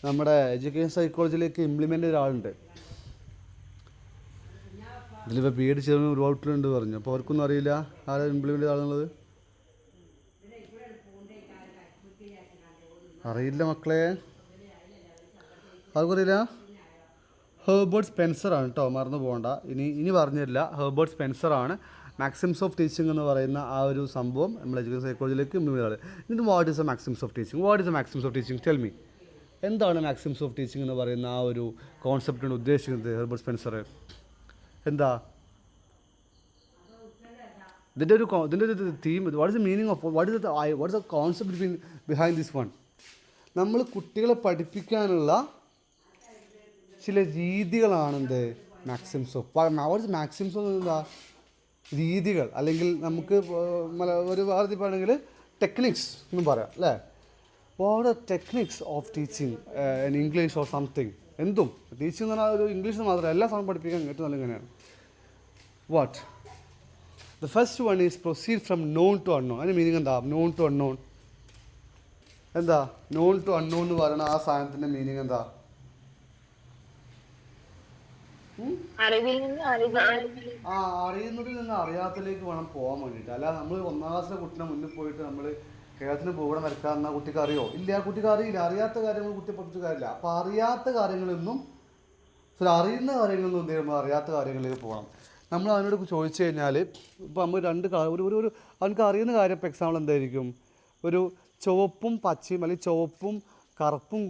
Speaker 1: നമ്മുടെ എഡ്യൂക്കേഷൻ സൈക്കോളജിയിലേക്ക് ഇംപ്ലിമെൻ്റ് ചെയ്ത ഒരാളുണ്ട്. ഇതിലിപ്പോൾ BEd ചെയ്യുന്ന ഒരുപാട് കുട്ടികളുണ്ട് പറഞ്ഞു. അപ്പോൾ അവർക്കൊന്നും അറിയില്ല ആരാ ഇംപ്ലിമെൻ്റ് ചെയ്ത ആളുള്ളത്. അറിയില്ല മക്കളെ, ആർക്കറിയില്ല? ഹെർബർട്ട് സ്പെൻസറാണ് കേട്ടോ, മറന്നു പോകണ്ട. ഇനി പറഞ്ഞില്ല, ഹെർബർട്ട് സ്പെൻസറാണ് മാക്സിംസ് ഓഫ് ടീച്ചിങ് എന്ന് പറയുന്ന ആ ഒരു സംഭവം നമ്മൾ എഡ്യൂക്കേഷൻ സൈക്കോളജിയിലേക്ക് ഇംപ്ലിമെൻ്റ് ചെയ്തത്. എന്നിട്ട് what is A maxims of teaching? What is A maxims of teaching? Tell me. എന്താണ് മാക്സിംസ് ഓഫ് ടീച്ചിങ് എന്ന് പറയുന്ന ആ ഒരു കോൺസെപ്റ്റാണ് ഉദ്ദേശിക്കുന്നത് ഹെർബർട്ട് സ്പെൻസർ? എന്താ ഇതിൻ്റെ ഒരു theme? What is the meaning of what is the concept behind this one? നമ്മൾ കുട്ടികളെ പഠിപ്പിക്കാനുള്ള ചില രീതികളാണെന്ത്? Maxims of. What is maxims of? എന്താ രീതികൾ, അല്ലെങ്കിൽ നമുക്ക് ഒരു വാർത്ത പറയുകയാണെങ്കിൽ ടെക്നിക്സ് എന്നും പറയാം അല്ലേ. What are techniques of teaching in English or something. എന്തും ടീച്ചിങ് എന്ന് പറഞ്ഞാൽ ഒരു ഇംഗ്ലീഷിൽ മാത്രമല്ല, എല്ലാ സാധനം പഠിപ്പിക്കാൻ ഏറ്റവും നല്ല ഇങ്ങനെയാണ്. What the first one is proceed from known to unknown. അതിൻ്റെ മീനിങ് എന്താ? നോൺ ടു അൺനോൺ എന്താ? നോൺ ടു അൺനോൺ എന്ന് പറയുന്ന ആ സാധനത്തിൻ്റെ മീനിങ് എന്താ? അറിയുന്നതിൽ നിന്ന് അറിയാത്തതിലേക്ക് വേണം പോകാൻ വേണ്ടിയിട്ട്. അല്ല നമ്മൾ 1ാം ക്ലാസ്സിലെ കുട്ടിനെ മുന്നിൽ പോയിട്ട് നമ്മൾ കേരളത്തിന് ഭൂപടം വരയ്ക്കാമെന്നാൽ കുട്ടിക്ക് അറിയോ? ഇല്ല, ആ കുട്ടിക്ക് അറിയില്ല. അറിയാത്ത കാര്യങ്ങൾ കുട്ടിയെ പഠിപ്പിച്ച കാര്യമില്ല. അപ്പോൾ അറിയാത്ത കാര്യങ്ങളൊന്നും, അറിയുന്ന കാര്യങ്ങളൊന്നും എന്ത് ചെയ്യുമ്പോൾ അറിയാത്ത കാര്യങ്ങളിലേക്ക് പോകണം. നമ്മൾ അവനോട് ചോദിച്ചു കഴിഞ്ഞാൽ ഇപ്പോൾ നമ്മൾ ഒരു അവനക്ക് അറിയുന്ന കാര്യം, ഇപ്പോൾ എക്സാമ്പിൾ എന്തായിരിക്കും? ഒരു ചുവപ്പും പച്ചയും അല്ലെങ്കിൽ ചുവപ്പും കറുപ്പും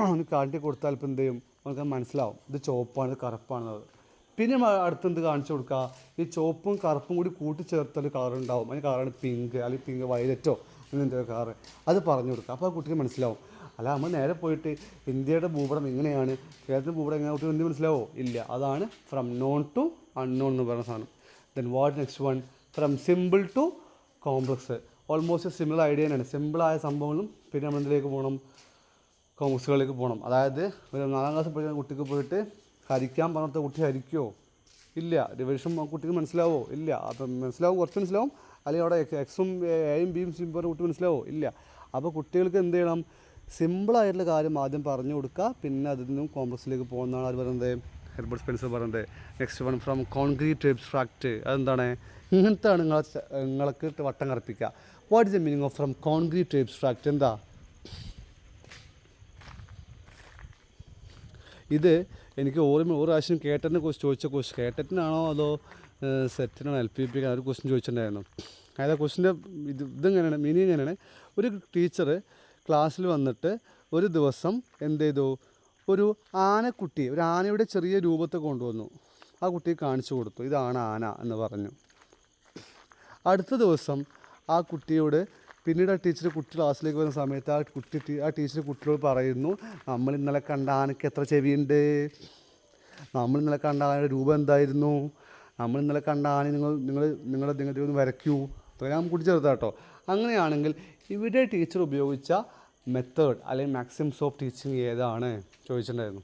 Speaker 1: അവന് കാട്ടി കൊടുത്താൽ ഇപ്പം എന്ത് ചെയ്യും? അവർക്ക് മനസ്സിലാവും ഇത് ചുവപ്പാണ്, ഇത് കറുപ്പാണെന്നത്. പിന്നെ അടുത്തെന്ത് കാണിച്ചു കൊടുക്കുക? ഈ ചുവപ്പും കറുപ്പും കൂടി കൂട്ടിച്ചേർത്തൊരു കളർ ഉണ്ടാവും. അതിന് കളറാണ് പിങ്ക്, അല്ലെങ്കിൽ പിങ്ക് വയലറ്റോ അങ്ങനത്തെ കളറ്. അത് പറഞ്ഞു കൊടുക്കുക. അപ്പോൾ ആ കുട്ടിക്ക് മനസ്സിലാവും. അല്ല നമ്മൾ നേരെ പോയിട്ട് ഇന്ത്യയുടെ ഭൂപടം എങ്ങനെയാണ്, കേരളത്തിൻ്റെ ഭൂപടം എങ്ങനെ, കുട്ടിക്ക് എന്ത് മനസ്സിലാവോ? ഇല്ല. അതാണ് ഫ്രം നോൺ ടു അൺനോൺ എന്ന് പറയുന്ന സാധനം. Then what next one? From simple to complex. Almost similar idea തന്നെയാണ്. സിമ്പിളായ സംഭവങ്ങളും പിന്നെ നമ്മൾ എന്തിലേക്ക് പോകണം? കോംപ്ലക്സുകളിലേക്ക് പോകണം. അതായത് ഒരു 4ാം ക്ലാസ്സിൽ പഠിക്കുന്ന കുട്ടിക്ക് പോയിട്ട് ഹരിക്കാൻ പറഞ്ഞിട്ട് കുട്ടി ഹരിക്കുമോ? ഇല്ല. ഡിവിഷൻ കുട്ടിക്ക് മനസ്സിലാവോ? ഇല്ല. അപ്പം മനസ്സിലാവും, കുറച്ച് മനസ്സിലാവും. അല്ലെങ്കിൽ അവിടെ എക്സും എയും ബിയും സിമ്പിൾ കുട്ടി മനസ്സിലാവോ? ഇല്ല. അപ്പോൾ കുട്ടികൾക്ക് എന്ത് ചെയ്യണം? സിമ്പിളായിട്ടുള്ള കാര്യം ആദ്യം പറഞ്ഞു കൊടുക്കുക, പിന്നെ അതിൽ നിന്നും കോംപ്ലക്സിലേക്ക് പോകുന്നതാണ് അത് പറയുന്നത്. ഹെർബർട്ട് സ്പെൻസർ പറയുന്നത്. Next one from concrete to abstract. അതെന്താണ്? ഇങ്ങനത്താണ് നിങ്ങൾക്ക് വട്ടം കറപ്പിക്കുക. What is the meaning of from concrete to abstract? എന്താ ഇത്? എനിക്ക് ഒരു പ്രാവശ്യം കേട്ടറ്റിനെ കുറിച്ച് ചോദിച്ച ക്വസ്റ്റ്യൻ, കേട്ടറ്റിനാണോ അതോ സെറ്റിനാണോ LPP ഒരു ക്വസ്റ്റ്യൻ ചോദിച്ചിട്ടുണ്ടായിരുന്നു. അതായത് ക്വസ്റ്റ്യൻ്റെ ഇതെങ്ങനെയാണ്, മീനിങ് എങ്ങനെയാണ്? ഒരു ടീച്ചർ ക്ലാസ്സിൽ വന്നിട്ട് ഒരു ദിവസം എന്ത് ചെയ്തു? ഒരു ആനക്കുട്ടി, ഒരു ആനയുടെ ചെറിയ രൂപത്തെ കൊണ്ടുവന്നു. ആ കുട്ടിയെ കാണിച്ചു കൊടുത്തു, ഇതാണ് ആന എന്ന് പറഞ്ഞു. അടുത്ത ദിവസം ആ കുട്ടിയോട് പിന്നീട് ആ ടീച്ചർ കുട്ടി ക്ലാസ്സിലേക്ക് വരുന്ന സമയത്ത് ആ ടീച്ചർ കുട്ടിയോട് പറയുന്നു, നമ്മൾ ഇന്നലെ കണ്ട ആനയ്ക്ക് എത്ര ചെവിയുണ്ട്? നമ്മൾ ഇന്നലെ കണ്ട ആനയുടെ രൂപം എന്തായിരുന്നു? നമ്മൾ ഇന്നലെ കണ്ട ആന നിങ്ങളുടെ ഒന്ന് വരയ്ക്കൂ. ഞാൻ കുട്ടി ചെറുതാട്ടോ. അങ്ങനെയാണെങ്കിൽ ഇവിടെ ടീച്ചർ ഉപയോഗിച്ച മെത്തേഡ് അല്ലെങ്കിൽ മാക്സിംസ് ഓഫ് ടീച്ചിങ് ഏതാണ് ചോദിച്ചിട്ടുണ്ടായിരുന്നു.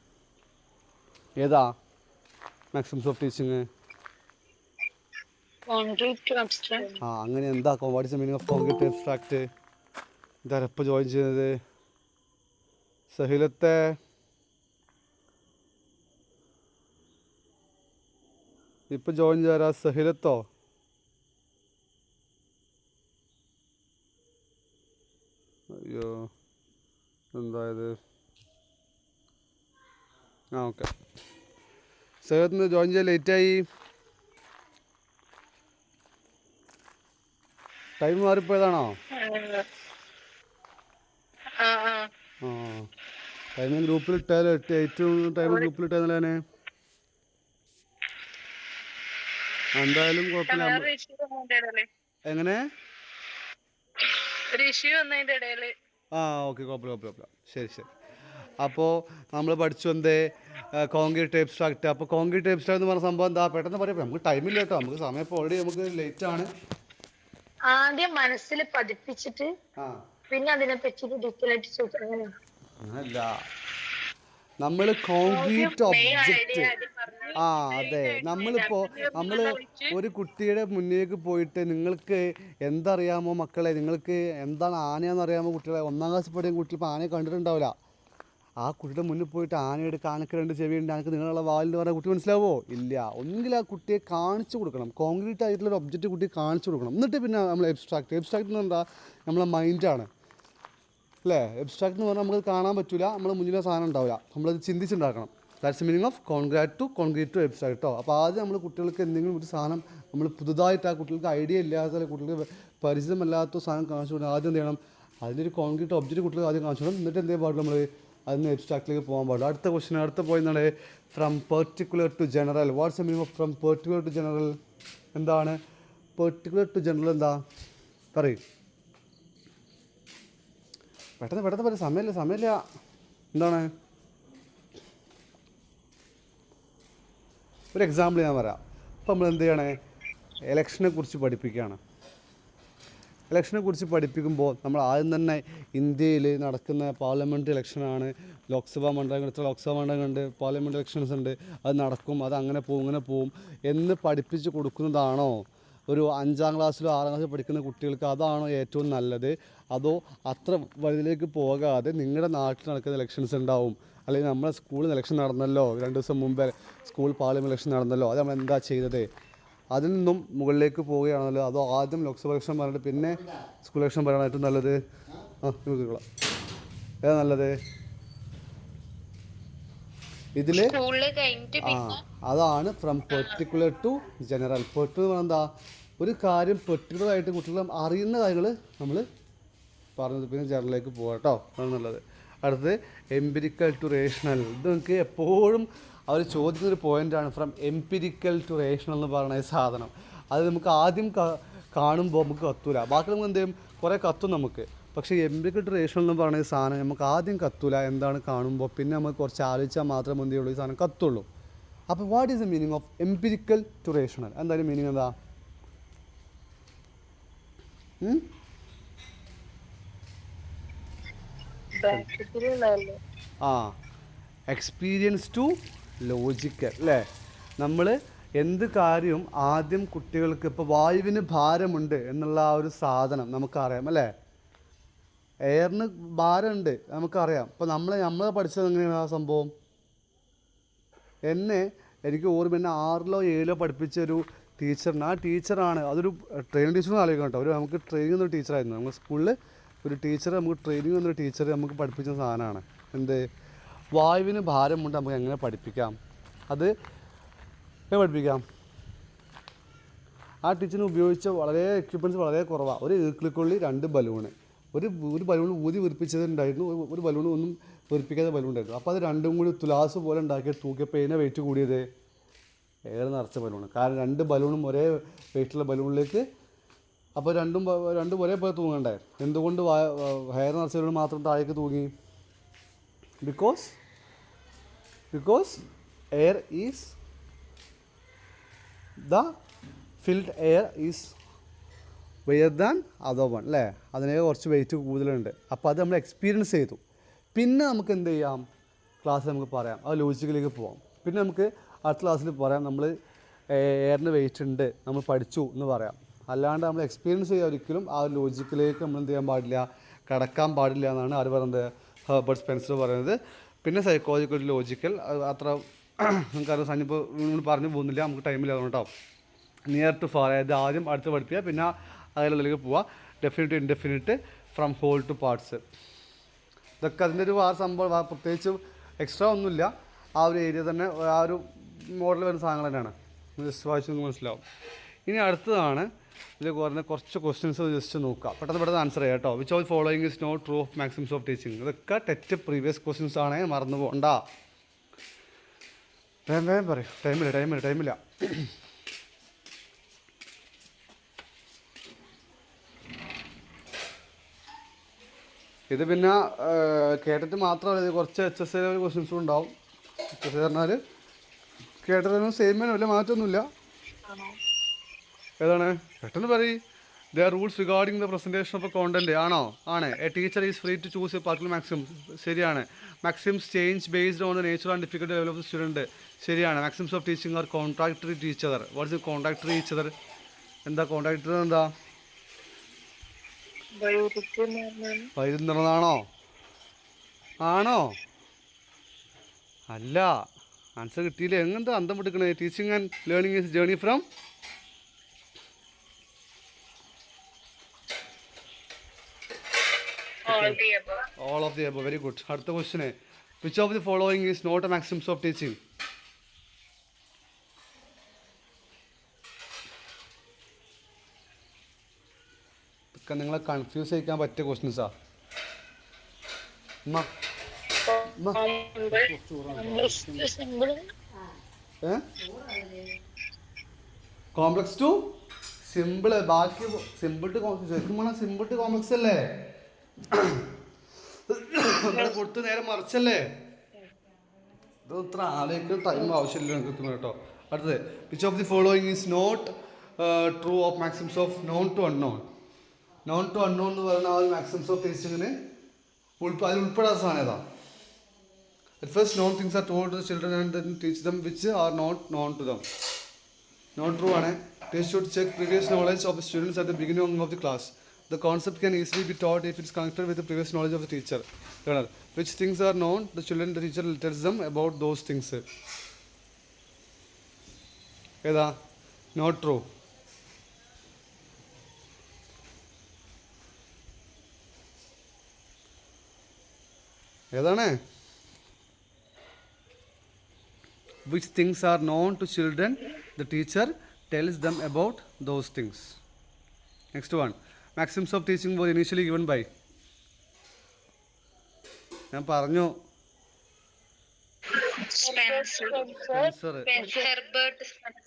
Speaker 1: ഏതാ മാക്സിംസ് ഓഫ് ടീച്ചിങ്? അങ്ങനെ എന്താ? What is the meaning of concrete to abstract? ഇതാരാ ഇപ്പോൾ ജോയിൻ ചെയ്യുന്നത്? സഹിലത്തെ ഇപ്പം ജോയിൻ ചെയ്യാറാ? സഹിലത്തോ? അയ്യോ, എന്തായത്? ഓക്കെ. സഹിലത്തിന് ജോയിൻ ചെയ്യാൻ ലേറ്റായി. ടൈം മാറിപ്പോയതാണോ? ടൈം ഗ്രൂപ്പിൽ ഇട്ടാലോ? ഏറ്റവും ടൈം ഗ്രൂപ്പിൽ ഇട്ടാന്നല്ലേ? എന്തായാലും കുഴപ്പമില്ല. എങ്ങനെ? ഓക്കെ, കുഴപ്പമില്ല. ശരി. അപ്പോൾ നമ്മൾ പഠിച്ചു എന്തേ? കോൺക്രീറ്റ് എബ്സ്ട്രാക്റ്റ്. അപ്പോൾ കോൺക്രീറ്റ് എബ്സ്ട്രാക്റ്റ് എന്ന് പറഞ്ഞ സംഭവം എന്താ? പെട്ടെന്ന് പറയാം, നമുക്ക് ടൈമില്ല കേട്ടോ. നമുക്ക് സമയം ഇപ്പോൾ ഓൾറെഡി നമുക്ക് ലേറ്റ് ആണ്.
Speaker 2: ആദ്യം മനസ്സിൽ പഠിപ്പിച്ചിട്ട് പിന്നെ അതിനെ പറ്റി ഡീറ്റെയിൽ ആയിട്ട് ചോദിക്കണം.
Speaker 1: അങ്ങനല്ല, നമ്മൾ കോൺക്രീറ്റ് ഒബ്ജക്റ്റ്. അതെ. നമ്മൾ ഒരു കുട്ടിയുടെ മുന്നിലേക്ക് പോയിട്ട് നിങ്ങൾക്ക് എന്തറിയാമോ മക്കളെ, നിങ്ങൾക്ക് എന്താണ് ആനയെന്ന് അറിയാമോ കുട്ടികളെ? 1ാം ക്ലാസ്സിൽ പഠിക്കുന്ന കുട്ടികൾ ഇപ്പോൾ ആനയെ കണ്ടിട്ടുണ്ടാവില്ല. ആ കുട്ടിയുടെ മുന്നിൽ പോയിട്ട് ആനയുടെ ആനക്ക് 2 ചെവിയുണ്ട്, ആനക്ക് നിങ്ങളുള്ള വാലിൽ പറഞ്ഞാൽ കുട്ടി മനസ്സിലാവോ? ഇല്ല. ഒന്നുകിൽ ആ കുട്ടിയെ കാണിച്ചു കൊടുക്കണം. കോൺക്രീറ്റ് ആയിട്ടുള്ളൊരു ഒബ്ജക്റ്റ് കുട്ടിയെ കാണിച്ചു കൊടുക്കണം. എന്നിട്ട് പിന്നെ നമ്മൾ എബ്സ്ട്രാക്റ്റ് എന്ന് പറഞ്ഞാൽ നമ്മളെ മൈൻഡാണ് അല്ലേ? എബ്സ്ട്രാക്റ്റ് എന്ന് പറഞ്ഞാൽ നമുക്ക് കാണാൻ പറ്റില്ല, നമ്മൾ മുന്നിലെ സാധനം ഉണ്ടാവില്ല, നമ്മളത് ചിന്തിച്ചുണ്ടാക്കണം. That's meaning of concrete to abstract കേട്ടോ. അപ്പോൾ ആദ്യം നമ്മൾ കുട്ടികൾക്ക് എന്തെങ്കിലും ഒരു സാധനം നമ്മൾ പുതുതായിട്ട് ആ കുട്ടികൾക്ക് ഐഡിയ ഇല്ലാത്ത, കുട്ടികൾക്ക് പരിചിതമല്ലാത്ത സാധനം കാണിച്ചു കൊടുക്കണം. ആദ്യം എന്ത് ചെയ്യണം? അതിൻ്റെ ഒരു കോൺക്രീറ്റ് ഒബ്ജക്റ്റ് കുട്ടികൾക്ക് ആദ്യം കാണിച്ചു കൊടുക്കണം. എന്നിട്ട് എന്തേ പാടില്ല, നമ്മൾ അതിന് എബ്സ്ട്രാക്റ്റിലേക്ക് പോകാൻ പാടില്ല. അടുത്ത ക്വസ്റ്റ്യൻ, അടുത്ത പോയിന്നാണ് from particular to general. What's the meaning of from particular to general? എന്താണ് പെർട്ടിക്കുലർ ടു ജനറൽ? എന്താ പറയും? പെട്ടെന്ന് പറയും, സമയമില്ല. എന്താണ്? ഒരു എക്സാമ്പിൾ ഞാൻ പറയാം. ഇപ്പം നമ്മൾ എന്ത് ചെയ്യണേ? ഇലക്ഷനെ കുറിച്ച് പഠിപ്പിക്കുകയാണ്. ഇലക്ഷനെ കുറിച്ച് പഠിപ്പിക്കുമ്പോൾ നമ്മൾ ആദ്യം തന്നെ ഇന്ത്യയിൽ നടക്കുന്ന പാർലമെൻറ്റ് ഇലക്ഷനാണ്. ലോക്സഭാ മണ്ഡലങ്ങൾ, ഇത്ര ലോക്സഭാ മണ്ഡലങ്ങളുണ്ട്, പാർലമെൻറ്റ് ഇലക്ഷൻസ് ഉണ്ട്, അത് നടക്കും, അത് അങ്ങനെ പോവും ഇങ്ങനെ പോവും എന്ന് പഠിപ്പിച്ച് കൊടുക്കുന്നതാണോ ഒരു 5ാം ക്ലാസ്സിലോ 6ാം ക്ലാസ്സിലോ പഠിക്കുന്ന കുട്ടികൾക്ക് അതാണോ ഏറ്റവും നല്ലത്? അതോ അത്ര വലുതിലേക്ക് പോകാതെ നിങ്ങളുടെ നാട്ടിൽ നടക്കുന്ന ഇലക്ഷൻസ് ഉണ്ടാവും, അല്ലെങ്കിൽ നമ്മളെ സ്കൂളിൽ ഇലക്ഷൻ നടന്നല്ലോ 2 ദിവസം മുമ്പേ, സ്കൂൾ പാർലമെൻറ്റ് ഇലക്ഷൻ നടന്നല്ലോ, അത് നമ്മൾ എന്താ ചെയ്തത്, അതിൽ നിന്നും മുകളിലേക്ക് പോവുകയാണല്ലോ, അതോ ആദ്യം ലോക്സഭ ഇലക്ഷൻ പറഞ്ഞിട്ട് പിന്നെ സ്കൂൾ ഇലക്ഷൻ പറയണം ഏറ്റവും നല്ലത്? നോക്കിക്കോളാം, ഏതാ നല്ലത് ഇതിൽ? അതാണ് from particular to general. Particular എന്താ, ഒരു കാര്യം പെർട്ടിക്കുലറായിട്ട് കുട്ടികൾ അറിയുന്ന കാര്യങ്ങൾ നമ്മൾ പറഞ്ഞത്, പിന്നെ ജനറലിലേക്ക് പോകാം കേട്ടോ, അതാണ് നല്ലത്. അടുത്തത് എംപിരിക്കൽ ടു റേഷണൽ. ഇത് നിങ്ങൾക്ക് എപ്പോഴും അവർ ചോദിക്കുന്നൊരു പോയിൻ്റാണ്, ഫ്രം എംപിരിക്കൽ ടു റേഷണൽ എന്ന് പറയുന്ന സാധനം. അത് നമുക്ക് ആദ്യം കാണുമ്പോൾ നമുക്ക് കത്തൂല, ബാക്കി നമുക്ക് എന്ത് ചെയ്യും, കുറേ കത്തും നമുക്ക്. പക്ഷേ എംപിരിക്കൽ ടു റേഷണൽ എന്ന് പറയുന്ന സാധനം നമുക്ക് ആദ്യം കത്തൂല, എന്താണ് കാണുമ്പോൾ, പിന്നെ നമുക്ക് കുറച്ച് ആലോചിച്ചാൽ മാത്രമേ എന്ത് ചെയ്യുള്ളൂ ഈ സാധനം കത്തുള്ളൂ. അപ്പോൾ what is the meaning of empirical to rational? എന്തായാലും മീനിങ് എന്താ? എക്സ്പീരിയൻസ് ടു ലോജിക്കൽ അല്ലേ? നമ്മൾ എന്ത് കാര്യവും ആദ്യം കുട്ടികൾക്ക്, ഇപ്പോൾ വായുവിന് ഭാരമുണ്ട് എന്നുള്ള ആ ഒരു സാധനം നമുക്കറിയാം അല്ലേ, എയറിന് ഭാരമുണ്ട് നമുക്കറിയാം. ഇപ്പോൾ നമ്മൾ പഠിച്ചത് എങ്ങനെയാണ് ആ സംഭവം? എനിക്ക് ഓർമ്മ, എന്നെ 6ലോ 7ലോ പഠിപ്പിച്ചൊരു ടീച്ചറിന്, ആ ടീച്ചറാണ്, അതൊരു ട്രെയിനിങ് ടീച്ചറിന് ആലോചിക്കാം കേട്ടോ, നമുക്ക് ട്രെയിനിങ് എന്നൊരു ടീച്ചറായിരുന്നു നമ്മുടെ സ്കൂളിൽ. ഒരു ടീച്ചർ, നമുക്ക് ട്രെയിനിങ് എന്നൊരു ടീച്ചർ നമുക്ക് പഠിപ്പിച്ച സാധനമാണ് എന്ത്, വായുവിന് ഭാരമുണ്ട് നമുക്ക് എങ്ങനെ പഠിപ്പിക്കാം, അത് എങ്ങനെ പഠിപ്പിക്കാം. ആ ടീച്ചറിന് ഉപയോഗിച്ച വളരെ എക്യുപ്മെൻറ്റ്സ് വളരെ കുറവാണ്. ഒരു ഈർക്കിളിക്കൊള്ളി, 2 ബലൂണ്, ഒരു ബലൂൺ ഊതി വീർപ്പിച്ചതുണ്ടായിരുന്നു, ഒരു ബലൂൺ ഒന്നും വീർപ്പിക്കാത്ത ബലൂൺ ഉണ്ടായിരുന്നു. അപ്പോൾ അത് രണ്ടും കൂടി തുലാസ് പോലെ ഉണ്ടാക്കിയിട്ട് തൂക്കിയപ്പോൾ ഇതിനെ വെയിറ്റ് കൂടിയത് എയർ നിറച്ച ബലൂണ്. കാരണം 2 ബലൂണും ഒരേ വെയിറ്റുള്ള ബലൂണിലേക്ക്, അപ്പോൾ രണ്ടും ഒരേ പോലെ തൂങ്ങണ്ടേ. എന്തുകൊണ്ട് ഹെയർ നിറച്ച ബലൂൺ മാത്രം താഴേക്ക് തൂങ്ങി? Because air is the filled air is wear than other one അല്ലേ, അതിനെ കുറച്ച് വെയിറ്റ് കൂടുതലുണ്ട്. അപ്പോൾ അത് നമ്മൾ എക്സ്പീരിയൻസ് ചെയ്തു. പിന്നെ നമുക്ക് എന്ത് ചെയ്യാം, ക്ലാസ്സിൽ നമുക്ക് പറയാം, അത് ലോജിക്കിലേക്ക് പോകാം. പിന്നെ നമുക്ക് അടുത്ത ക്ലാസ്സിൽ പറയാം, നമ്മൾ എയറിന് വെയിറ്റ് ഉണ്ട്, നമ്മൾ പഠിച്ചു എന്ന് പറയാം. അല്ലാണ്ട് നമ്മൾ എക്സ്പീരിയൻസ് ചെയ്യുക ഒരിക്കലും ആ ലോജിക്കിലേക്ക് നമ്മൾ എന്ത് ചെയ്യാൻ പാടില്ല, കടക്കാൻ പാടില്ല എന്നാണ് ആര് പറയുന്നത്, ഹെർബർട്ട് സ്പെൻസർ പറയുന്നത്. പിന്നെ സൈക്കോളജിക്കൽ ലോജിക്കൽ അത്ര നമുക്കറിയാം, സഞ്ഞിപ്പോൾ പറഞ്ഞു പോകുന്നില്ല, നമുക്ക് ടൈമില്ലാതെ കേട്ടോ. നിയർ ടു ഫാർ, അതായത് ആദ്യം അടുത്ത് പഠിപ്പിക്കുക, പിന്നെ അതിലേക്ക് പോവുക. Definite indefinite, from whole to parts, ഇതൊക്കെ അതിൻ്റെ ഒരു സംഭവം, പ്രത്യേകിച്ച് എക്സ്ട്രാ ഒന്നുമില്ല. ആ ഒരു ഏരിയ തന്നെ, ആ ഒരു മോഡൽ വരുന്ന സാധനങ്ങൾ തന്നെയാണ്. ജസ്റ്റ് വായിച്ച് നിങ്ങൾക്ക് മനസ്സിലാവും. ഇനി അടുത്തതാണ് ഇതിൽ കുറച്ച് ക്വസ്റ്റ്യൻസ് ജസ്റ്റ് നോക്കുക, പെട്ടെന്ന് ആൻസർ ചെയ്യാം കേട്ടോ. Which of following is not true of maxims of teaching. ഇതൊക്കെ ടെറ്റ് പ്രീവിയസ് ക്വസ്റ്റ്യൻസ് ആണ്, മറന്നു പോകണ്ട. വേഗം പറയും, ടൈമില്ല. ഇത് പിന്നെ കേട്ടിട്ട് മാത്രമല്ല, ഇത് കുറച്ച് HSA ക്വസ്റ്റ്യൻസും ഉണ്ടാവും. HSA പറഞ്ഞാൽ കേട്ടതിനും സെയിം തന്നെ, വലിയ മാറ്റമൊന്നുമില്ല. ഏതാണ്? പെട്ടെന്ന് പറയും. The rules regarding the presentation of a content. ആണോ? ആണ്. A teacher is free to choose a particular maxim. ശരിയാണ്. Maxims change based on the nature and difficulty level of the student. ശരിയാണ്. Maxims of teaching are contradictory to each other. What's is contradictory each other? എന്താ contradictory? എന്താ വൈരുന്നതാണോ? ആണോ? അല്ല. Answer കിട്ടിയില്ല. എങ്ങനത്തെ അന്തം പിടിക്കണേ? Teaching and learning is journey from all of the above. Very good. അടുത്ത question, which of the following is not a maxims of teaching? ഇതൊക്കെ നിങ്ങളെ കൺഫ്യൂസ് ചെയ്യിക്കാൻ പറ്റിയ ക്വസ്റ്റ്യൻസാ. Complex to simple. ബാക്കി സിമ്പിൾ ടു കോംപ്ലക്സ്. ശരിക്കും പറഞ്ഞാൽ സിമ്പിൾ ടു കോംപ്ലക്സ് അല്ലേ കൊടുത്ത് നേരെ മറിച്ചല്ലേ? ഇത് ഇത്ര ആലോചിക്കുന്ന ടൈം ആവശ്യമില്ല നിങ്ങൾക്ക് കേട്ടോ. അടുത്തത്, which of the following is not true of maxims of known to unknown. Known to unknown എന്ന് പറയുന്ന ആ ഒരു മാക്സിംസ് ഓഫ് ടീച്ചിങ്ങിന് അതിൽ ഉൾപ്പെടാത്ത സാധനം ഏതാ? At first, known things are told to the children and then teach them which are not known to them. Not true ആണ്. Teacher should check previous knowledge of the students at the beginning of the class. The concept can easily be taught if it is connected with the previous knowledge of the teacher. Learner. Which things are known, the teacher tells them about those things. ഏതാ? Not true. ഏതാണ്? Which things are known to children, the teacher tells them about those things. Next one. Maxims of teaching were initially given by. ഞാൻ പറഞ്ഞു.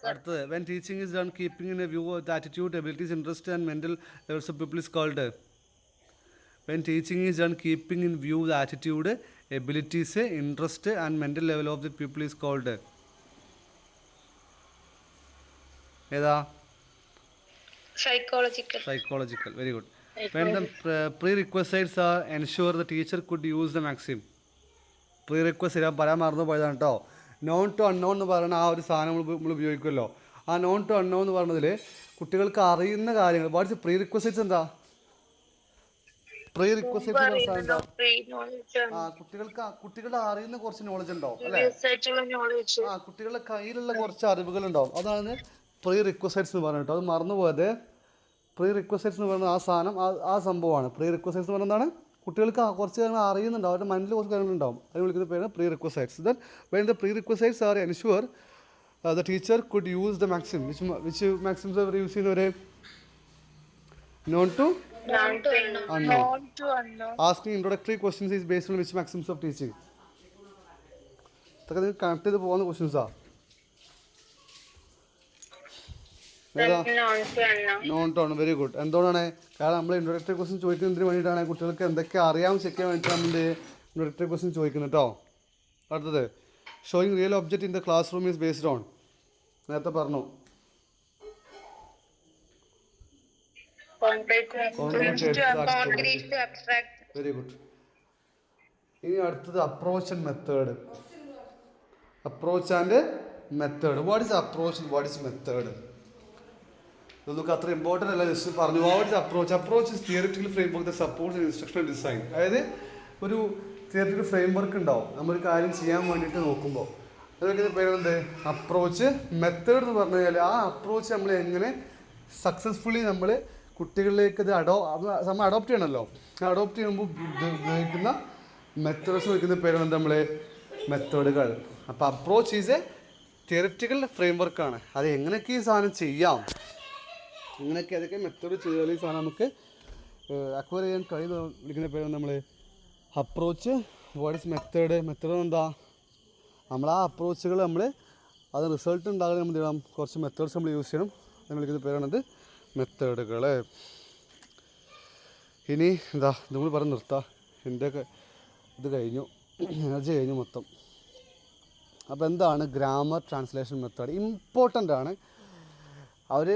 Speaker 1: അടുത്തത്. When teaching is done keeping in a view the attitude, abilities, interest and mental levels of pupil is called. When teaching is done keeping in view the attitude, abilities, interest and mental level of the pupil is called. ഏതാ? Psychological. Very good. When the prerequisites are ensure the teacher could use the maxim. Prerequisite ഞാൻ പറയാൻ മറന്നു പോയതാണ് കേട്ടോ. Non to unknown എന്ന് പറയുന്ന ആ ഒരു സാധനം നമ്മൾ ഉപയോഗിക്കുമല്ലോ. ആ നോൺ ടു അൺനോൺ എന്ന് പറഞ്ഞതിൽ കുട്ടികൾക്ക് അറിയുന്ന കാര്യങ്ങൾ. വാട്ട്സ് പ്രീറിക്വസൈറ്റ്സ് എന്താ? കുട്ടികളുടെ അറിയുന്ന കുറച്ച് നോളജ് ഉണ്ടാവും അല്ലേ? കുട്ടികളുടെ കയ്യിലുള്ള കുറച്ച് അറിവുകൾ ഉണ്ടാവും. അതാണ് പ്രീ റിക്വസൈറ്റ്സ് എന്ന് പറഞ്ഞിട്ട്. അത് മറന്നുപോയത്. പ്രീ റിക്വസൈറ്റ്സ് എന്ന് പറയുന്ന ആ സാധനം ആ സംഭവമാണ്. പ്രീ റിക്വസൈറ്റ്സ് എന്ന് പറയുന്നതാണ് കുട്ടികൾക്ക് കുറച്ച് കാര്യങ്ങൾ അറിയുന്നുണ്ടാവും, അവരുടെ മൈൻഡിൽ കുറച്ച് കാര്യങ്ങളുണ്ടാവും. അതിന് വിളിക്കുന്ന പേരാണ് prerequisites. Then when the prerequisites are ensure the teacher could use the maxim. Which maxims അവർ യൂസ് ചെയ്യുന്നവരെ? Known to unknown. Asking introductory questions is based on which maxims of teaching? ഇതൊക്കെ നിങ്ങൾ connect ചെയ്ത് പോകുന്ന ക്വസ്റ്റ്യൻസാ. Known to unknown. Very good. എന്തുകൊണ്ടാണ്? കാരണം നമ്മൾ ഇൻട്രോഡക്ടറി ക്വസ്റ്റ്യൻ ചോദിക്കുന്നതിന് വേണ്ടിയിട്ടാണ് കുട്ടികൾക്ക് എന്തൊക്കെ അറിയാമെന്ന് ചെക്ക് ചെയ്യാൻ വേണ്ടിയിട്ടാണ് നമ്മൾ ഇൻട്രോഡക്ടറി ക്വസ്റ്റ്യൻ ചോദിക്കുന്നത് കേട്ടോ. അടുത്തത്. Showing real object in the class room is based on. നേരത്തെ പറഞ്ഞു. Very good. ഇനി അടുത്തത് approach and method. Approach and method. What is approach, what is method? ഇതൊക്കെ അത്ര ഇമ്പോർട്ടൻ്റ് അല്ല, ജസ്റ്റ് പറഞ്ഞു. What is approach? Approach is theoretical framework the supports and instructional design. അതായത് ഒരു തിയറിറ്റിക്കൽ ഫ്രെയിംവർക്ക് ഉണ്ടാവും നമ്മളൊരു കാര്യം ചെയ്യാൻ വേണ്ടിയിട്ട് നോക്കുമ്പോൾ. അതൊക്കെ പേരെന്ത്? അപ്രോച്ച്. മെത്തേഡ് എന്ന് പറഞ്ഞു കഴിഞ്ഞാൽ ആ അപ്രോച്ച് നമ്മൾ എങ്ങനെ സക്സസ്ഫുള്ളി നമ്മൾ കുട്ടികളിലേക്ക് ഇത് നമ്മൾ അഡോപ്റ്റ് ചെയ്യണമല്ലോ. അഡോപ്റ്റ് ചെയ്യുമ്പോൾ ഉപയോഗിക്കുന്ന മെത്തേഡ്സ് വയ്ക്കുന്ന പേരാണ് നമ്മൾ മെത്തേഡുകൾ. അപ്പോൾ അപ്രോച്ച് ഈസ് എ തിയറിറ്റിക്കൽ ഫ്രെയിംവർക്കാണ്. അത് എങ്ങനെയൊക്കെ ഈ സാധനം ചെയ്യാം, എങ്ങനെയൊക്കെ അതൊക്കെ മെത്തേഡ് ചെയ്താൽ ഈ സാധനം നമുക്ക് അക്വയർ ചെയ്യാൻ കഴിയുന്ന വിളിക്കുന്ന പേരാണ് നമ്മൾ approach. What is method? Method എന്താ? നമ്മൾ ആ അപ്രോച്ചുകൾ നമ്മൾ അത് റിസൾട്ട് ഉണ്ടാകാൻ നമ്മൾ ചെയ്യണം, കുറച്ച് മെത്തേഡ്സ് നമ്മൾ യൂസ് ചെയ്യണം. അതിന് വിളിക്കുന്ന പേരാണത് മെത്തേഡുകൾ. ഇനി എന്താ നമ്മൾ പറഞ്ഞ് നിർത്താം. എൻ്റെ ഇത് കഴിഞ്ഞു, എനർജി കഴിഞ്ഞു മൊത്തം. അപ്പോൾ എന്താണ് ഗ്രാമർ ട്രാൻസ്ലേഷൻ മെത്തേഡ്? ഇമ്പോർട്ടൻ്റ് ആണ്. അവർ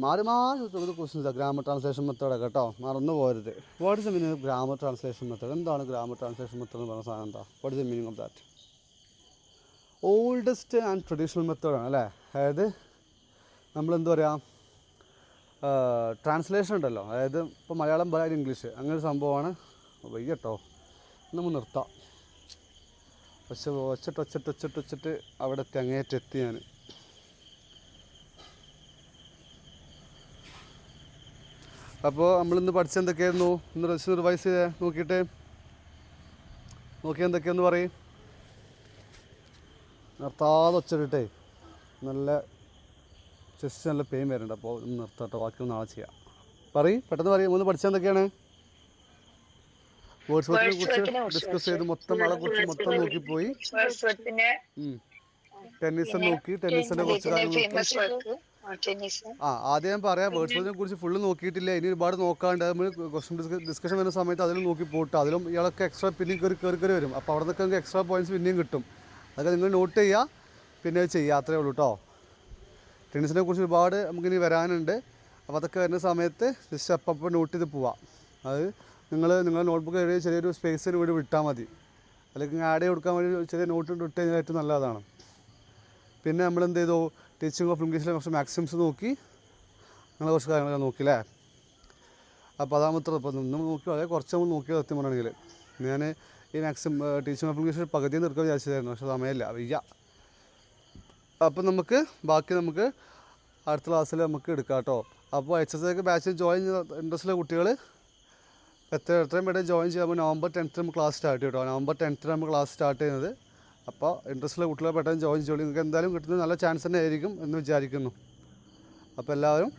Speaker 1: മാറി ചോദിക്കുന്ന ക്വസ്റ്റ്യൻസാണ് ഗ്രാമർ ട്രാൻസ്ലേഷൻ മെത്തേഡൊക്കെ കേട്ടോ, മറന്നു പോകരുത്. What is the meaning of grammar translation method? എന്താണ് ഗ്രാമർ ട്രാൻസ്ലേഷൻ മെത്തേഡ് എന്ന് പറഞ്ഞ സാധനം? എന്താ? What is the meaning of that? Oldest and traditional മെത്തേഡാണ് അല്ലേ. അതായത് നമ്മളെന്താ പറയുക, ട്രാൻസ്ലേഷൻ ഉണ്ടല്ലോ, അതായത് ഇപ്പോൾ മലയാളം പറയാൻ ഇംഗ്ലീഷ് അങ്ങനെ ഒരു സംഭവമാണ്. വയ്യട്ടോ, നമ്മൾ നിർത്താം. ഒച്ചിട്ട് അവിടെ അങ്ങേറ്റെത്തി ഞാൻ. അപ്പോൾ നമ്മളിന്ന് പഠിച്ച എന്തൊക്കെയായിരുന്നു? ഇന്ന് റിവൈസ് ചെയ്തേ നോക്കിയിട്ട് എന്തൊക്കെയാന്ന് പറയും. നിർത്താതെ ഒച്ചിട്ടേ നല്ല ചെസ്റ്റ് നല്ല പെയിൻ വരുന്നുണ്ട്. അപ്പോൾ ഒന്ന് നിർത്തട്ടോ, ബാക്കി നാളെ ചെയ്യാം. പെട്ടെന്ന് പറയും. ഒന്ന് പഠിച്ചാൽ എന്തൊക്കെയാണ്? വേർഡ്സ് വർത്തിനെ കുറിച്ച് ഡിസ്കസ് ചെയ്ത് മൊത്തം ആളെ കുറിച്ച് മൊത്തം നോക്കിപ്പോയി. ടെന്നീസ് നോക്കി, ടെന്നീസിനെ കുറിച്ച് കാര്യങ്ങൾ. ആദ്യം ഞാൻ പറയാം, വേർഡ്സ് വർത്തിനെ കുറിച്ച് ഫുള്ള് നോക്കിയിട്ടില്ല. ഇനി ഒരുപാട് നോക്കാണ്ട് നമ്മൾ ക്വസ്റ്റ്യൻ ഡിസ്കഷൻ വരുന്ന സമയത്ത് അതിലും നോക്കി പോയിട്ട് അതിലും ഇയാളൊക്കെ എക്സ്ട്രാ പിന്നെയും കയറി വരും. അപ്പോൾ അവിടെ നിന്നൊക്കെ എക്സ്ട്രാ പോയിന്റ്സ് പിന്നെയും കിട്ടും. അതൊക്കെ നിങ്ങൾ നോട്ട് ചെയ്യുക, പിന്നെ അത് ചെയ്യുക. അത്രേ ഉള്ളൂ കേട്ടോ. ട്രെയിനിങ്സിനെ കുറിച്ച് ഒരുപാട് നമുക്കിനി വരാനുണ്ട്. അപ്പോൾ അതൊക്കെ വരുന്ന സമയത്ത് ജസ്റ്റ് അപ്പം നോട്ട് ചെയ്ത് പോവാം. അത് നിങ്ങളുടെ നോട്ട്ബുക്ക് എഴുതി ചെറിയൊരു സ്പേസിന് വേണ്ടി വിട്ടാൽ മതി. അല്ലെങ്കിൽ ആഡ് ചെയ്ത് കൊടുക്കാൻ വേണ്ടി ചെറിയ നോട്ട് ഇട്ട് കഴിഞ്ഞാൽ ഏറ്റവും നല്ലതാണ്. പിന്നെ നമ്മൾ എന്ത് ചെയ്തു, ടീച്ചിങ് ഓഫ് ഇംഗ്ലീഷിലെ കുറച്ച് മാക്സിംസ് നോക്കി, നിങ്ങൾ കുറച്ച് കാര്യങ്ങളൊക്കെ നോക്കിയില്ലേ. അപ്പോൾ അതാമത്ര ഇപ്പോൾ നമ്മൾ നോക്കി വളരെ കുറച്ച് നമ്മൾ നോക്കിയത് സത്യം പറഞ്ഞാണെങ്കിൽ. ഞാൻ ഈ ടീച്ചിങ് ഓഫ് ഇംഗ്ലീഷ് പകുതി നിർക്കാൻ വിചാരിച്ചതായിരുന്നു, പക്ഷേ സമയമില്ല, വയ്യ. അപ്പം ബാക്കി നമുക്ക് അടുത്ത ക്ലാസ്സിൽ നമുക്ക് എടുക്കാം കേട്ടോ. അപ്പോൾ HSK ബാച്ചിൽ ജോയിൻ ചെയ്ത ഇൻട്രസ്റ്റുള്ള കുട്ടികൾ എത്രയും പെട്ടെന്ന് ജോയിൻ ചെയ്യുമ്പോൾ November 10th നമുക്ക് ക്ലാസ് സ്റ്റാർട്ട് ചെയ്യും കേട്ടോ. November 10th നമുക്ക് ക്ലാസ് സ്റ്റാർട്ട് ചെയ്യുന്നത്. അപ്പോൾ ഇൻട്രസ്റ്റുള്ള കുട്ടികളെ പെട്ടെന്ന് ജോയിൻ ചെയ്യോളൂ. നിങ്ങൾക്ക് എന്തായാലും കിട്ടുന്നത് നല്ല ചാൻസ് തന്നെ ആയിരിക്കും എന്ന് വിചാരിക്കുന്നു. അപ്പോൾ എല്ലാവരും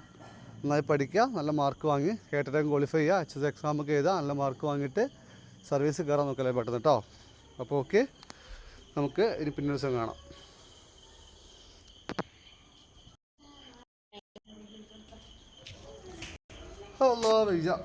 Speaker 1: നന്നായി പഠിക്കുക, നല്ല മാർക്ക് വാങ്ങി കേട്ടിട്ടേക്കും ക്വാളിഫൈ ചെയ്യുക, HSK എക്സാമൊക്കെ എഴുതുക, നല്ല മാർക്ക് വാങ്ങിയിട്ട് സർവീസ് കയറാൻ നോക്കല്ലേ പെട്ടെന്ന് കേട്ടോ. അപ്പോൾ ഓക്കെ, നമുക്ക് ഇനി പിന്നെ ദിവസം കാണാം. Allah,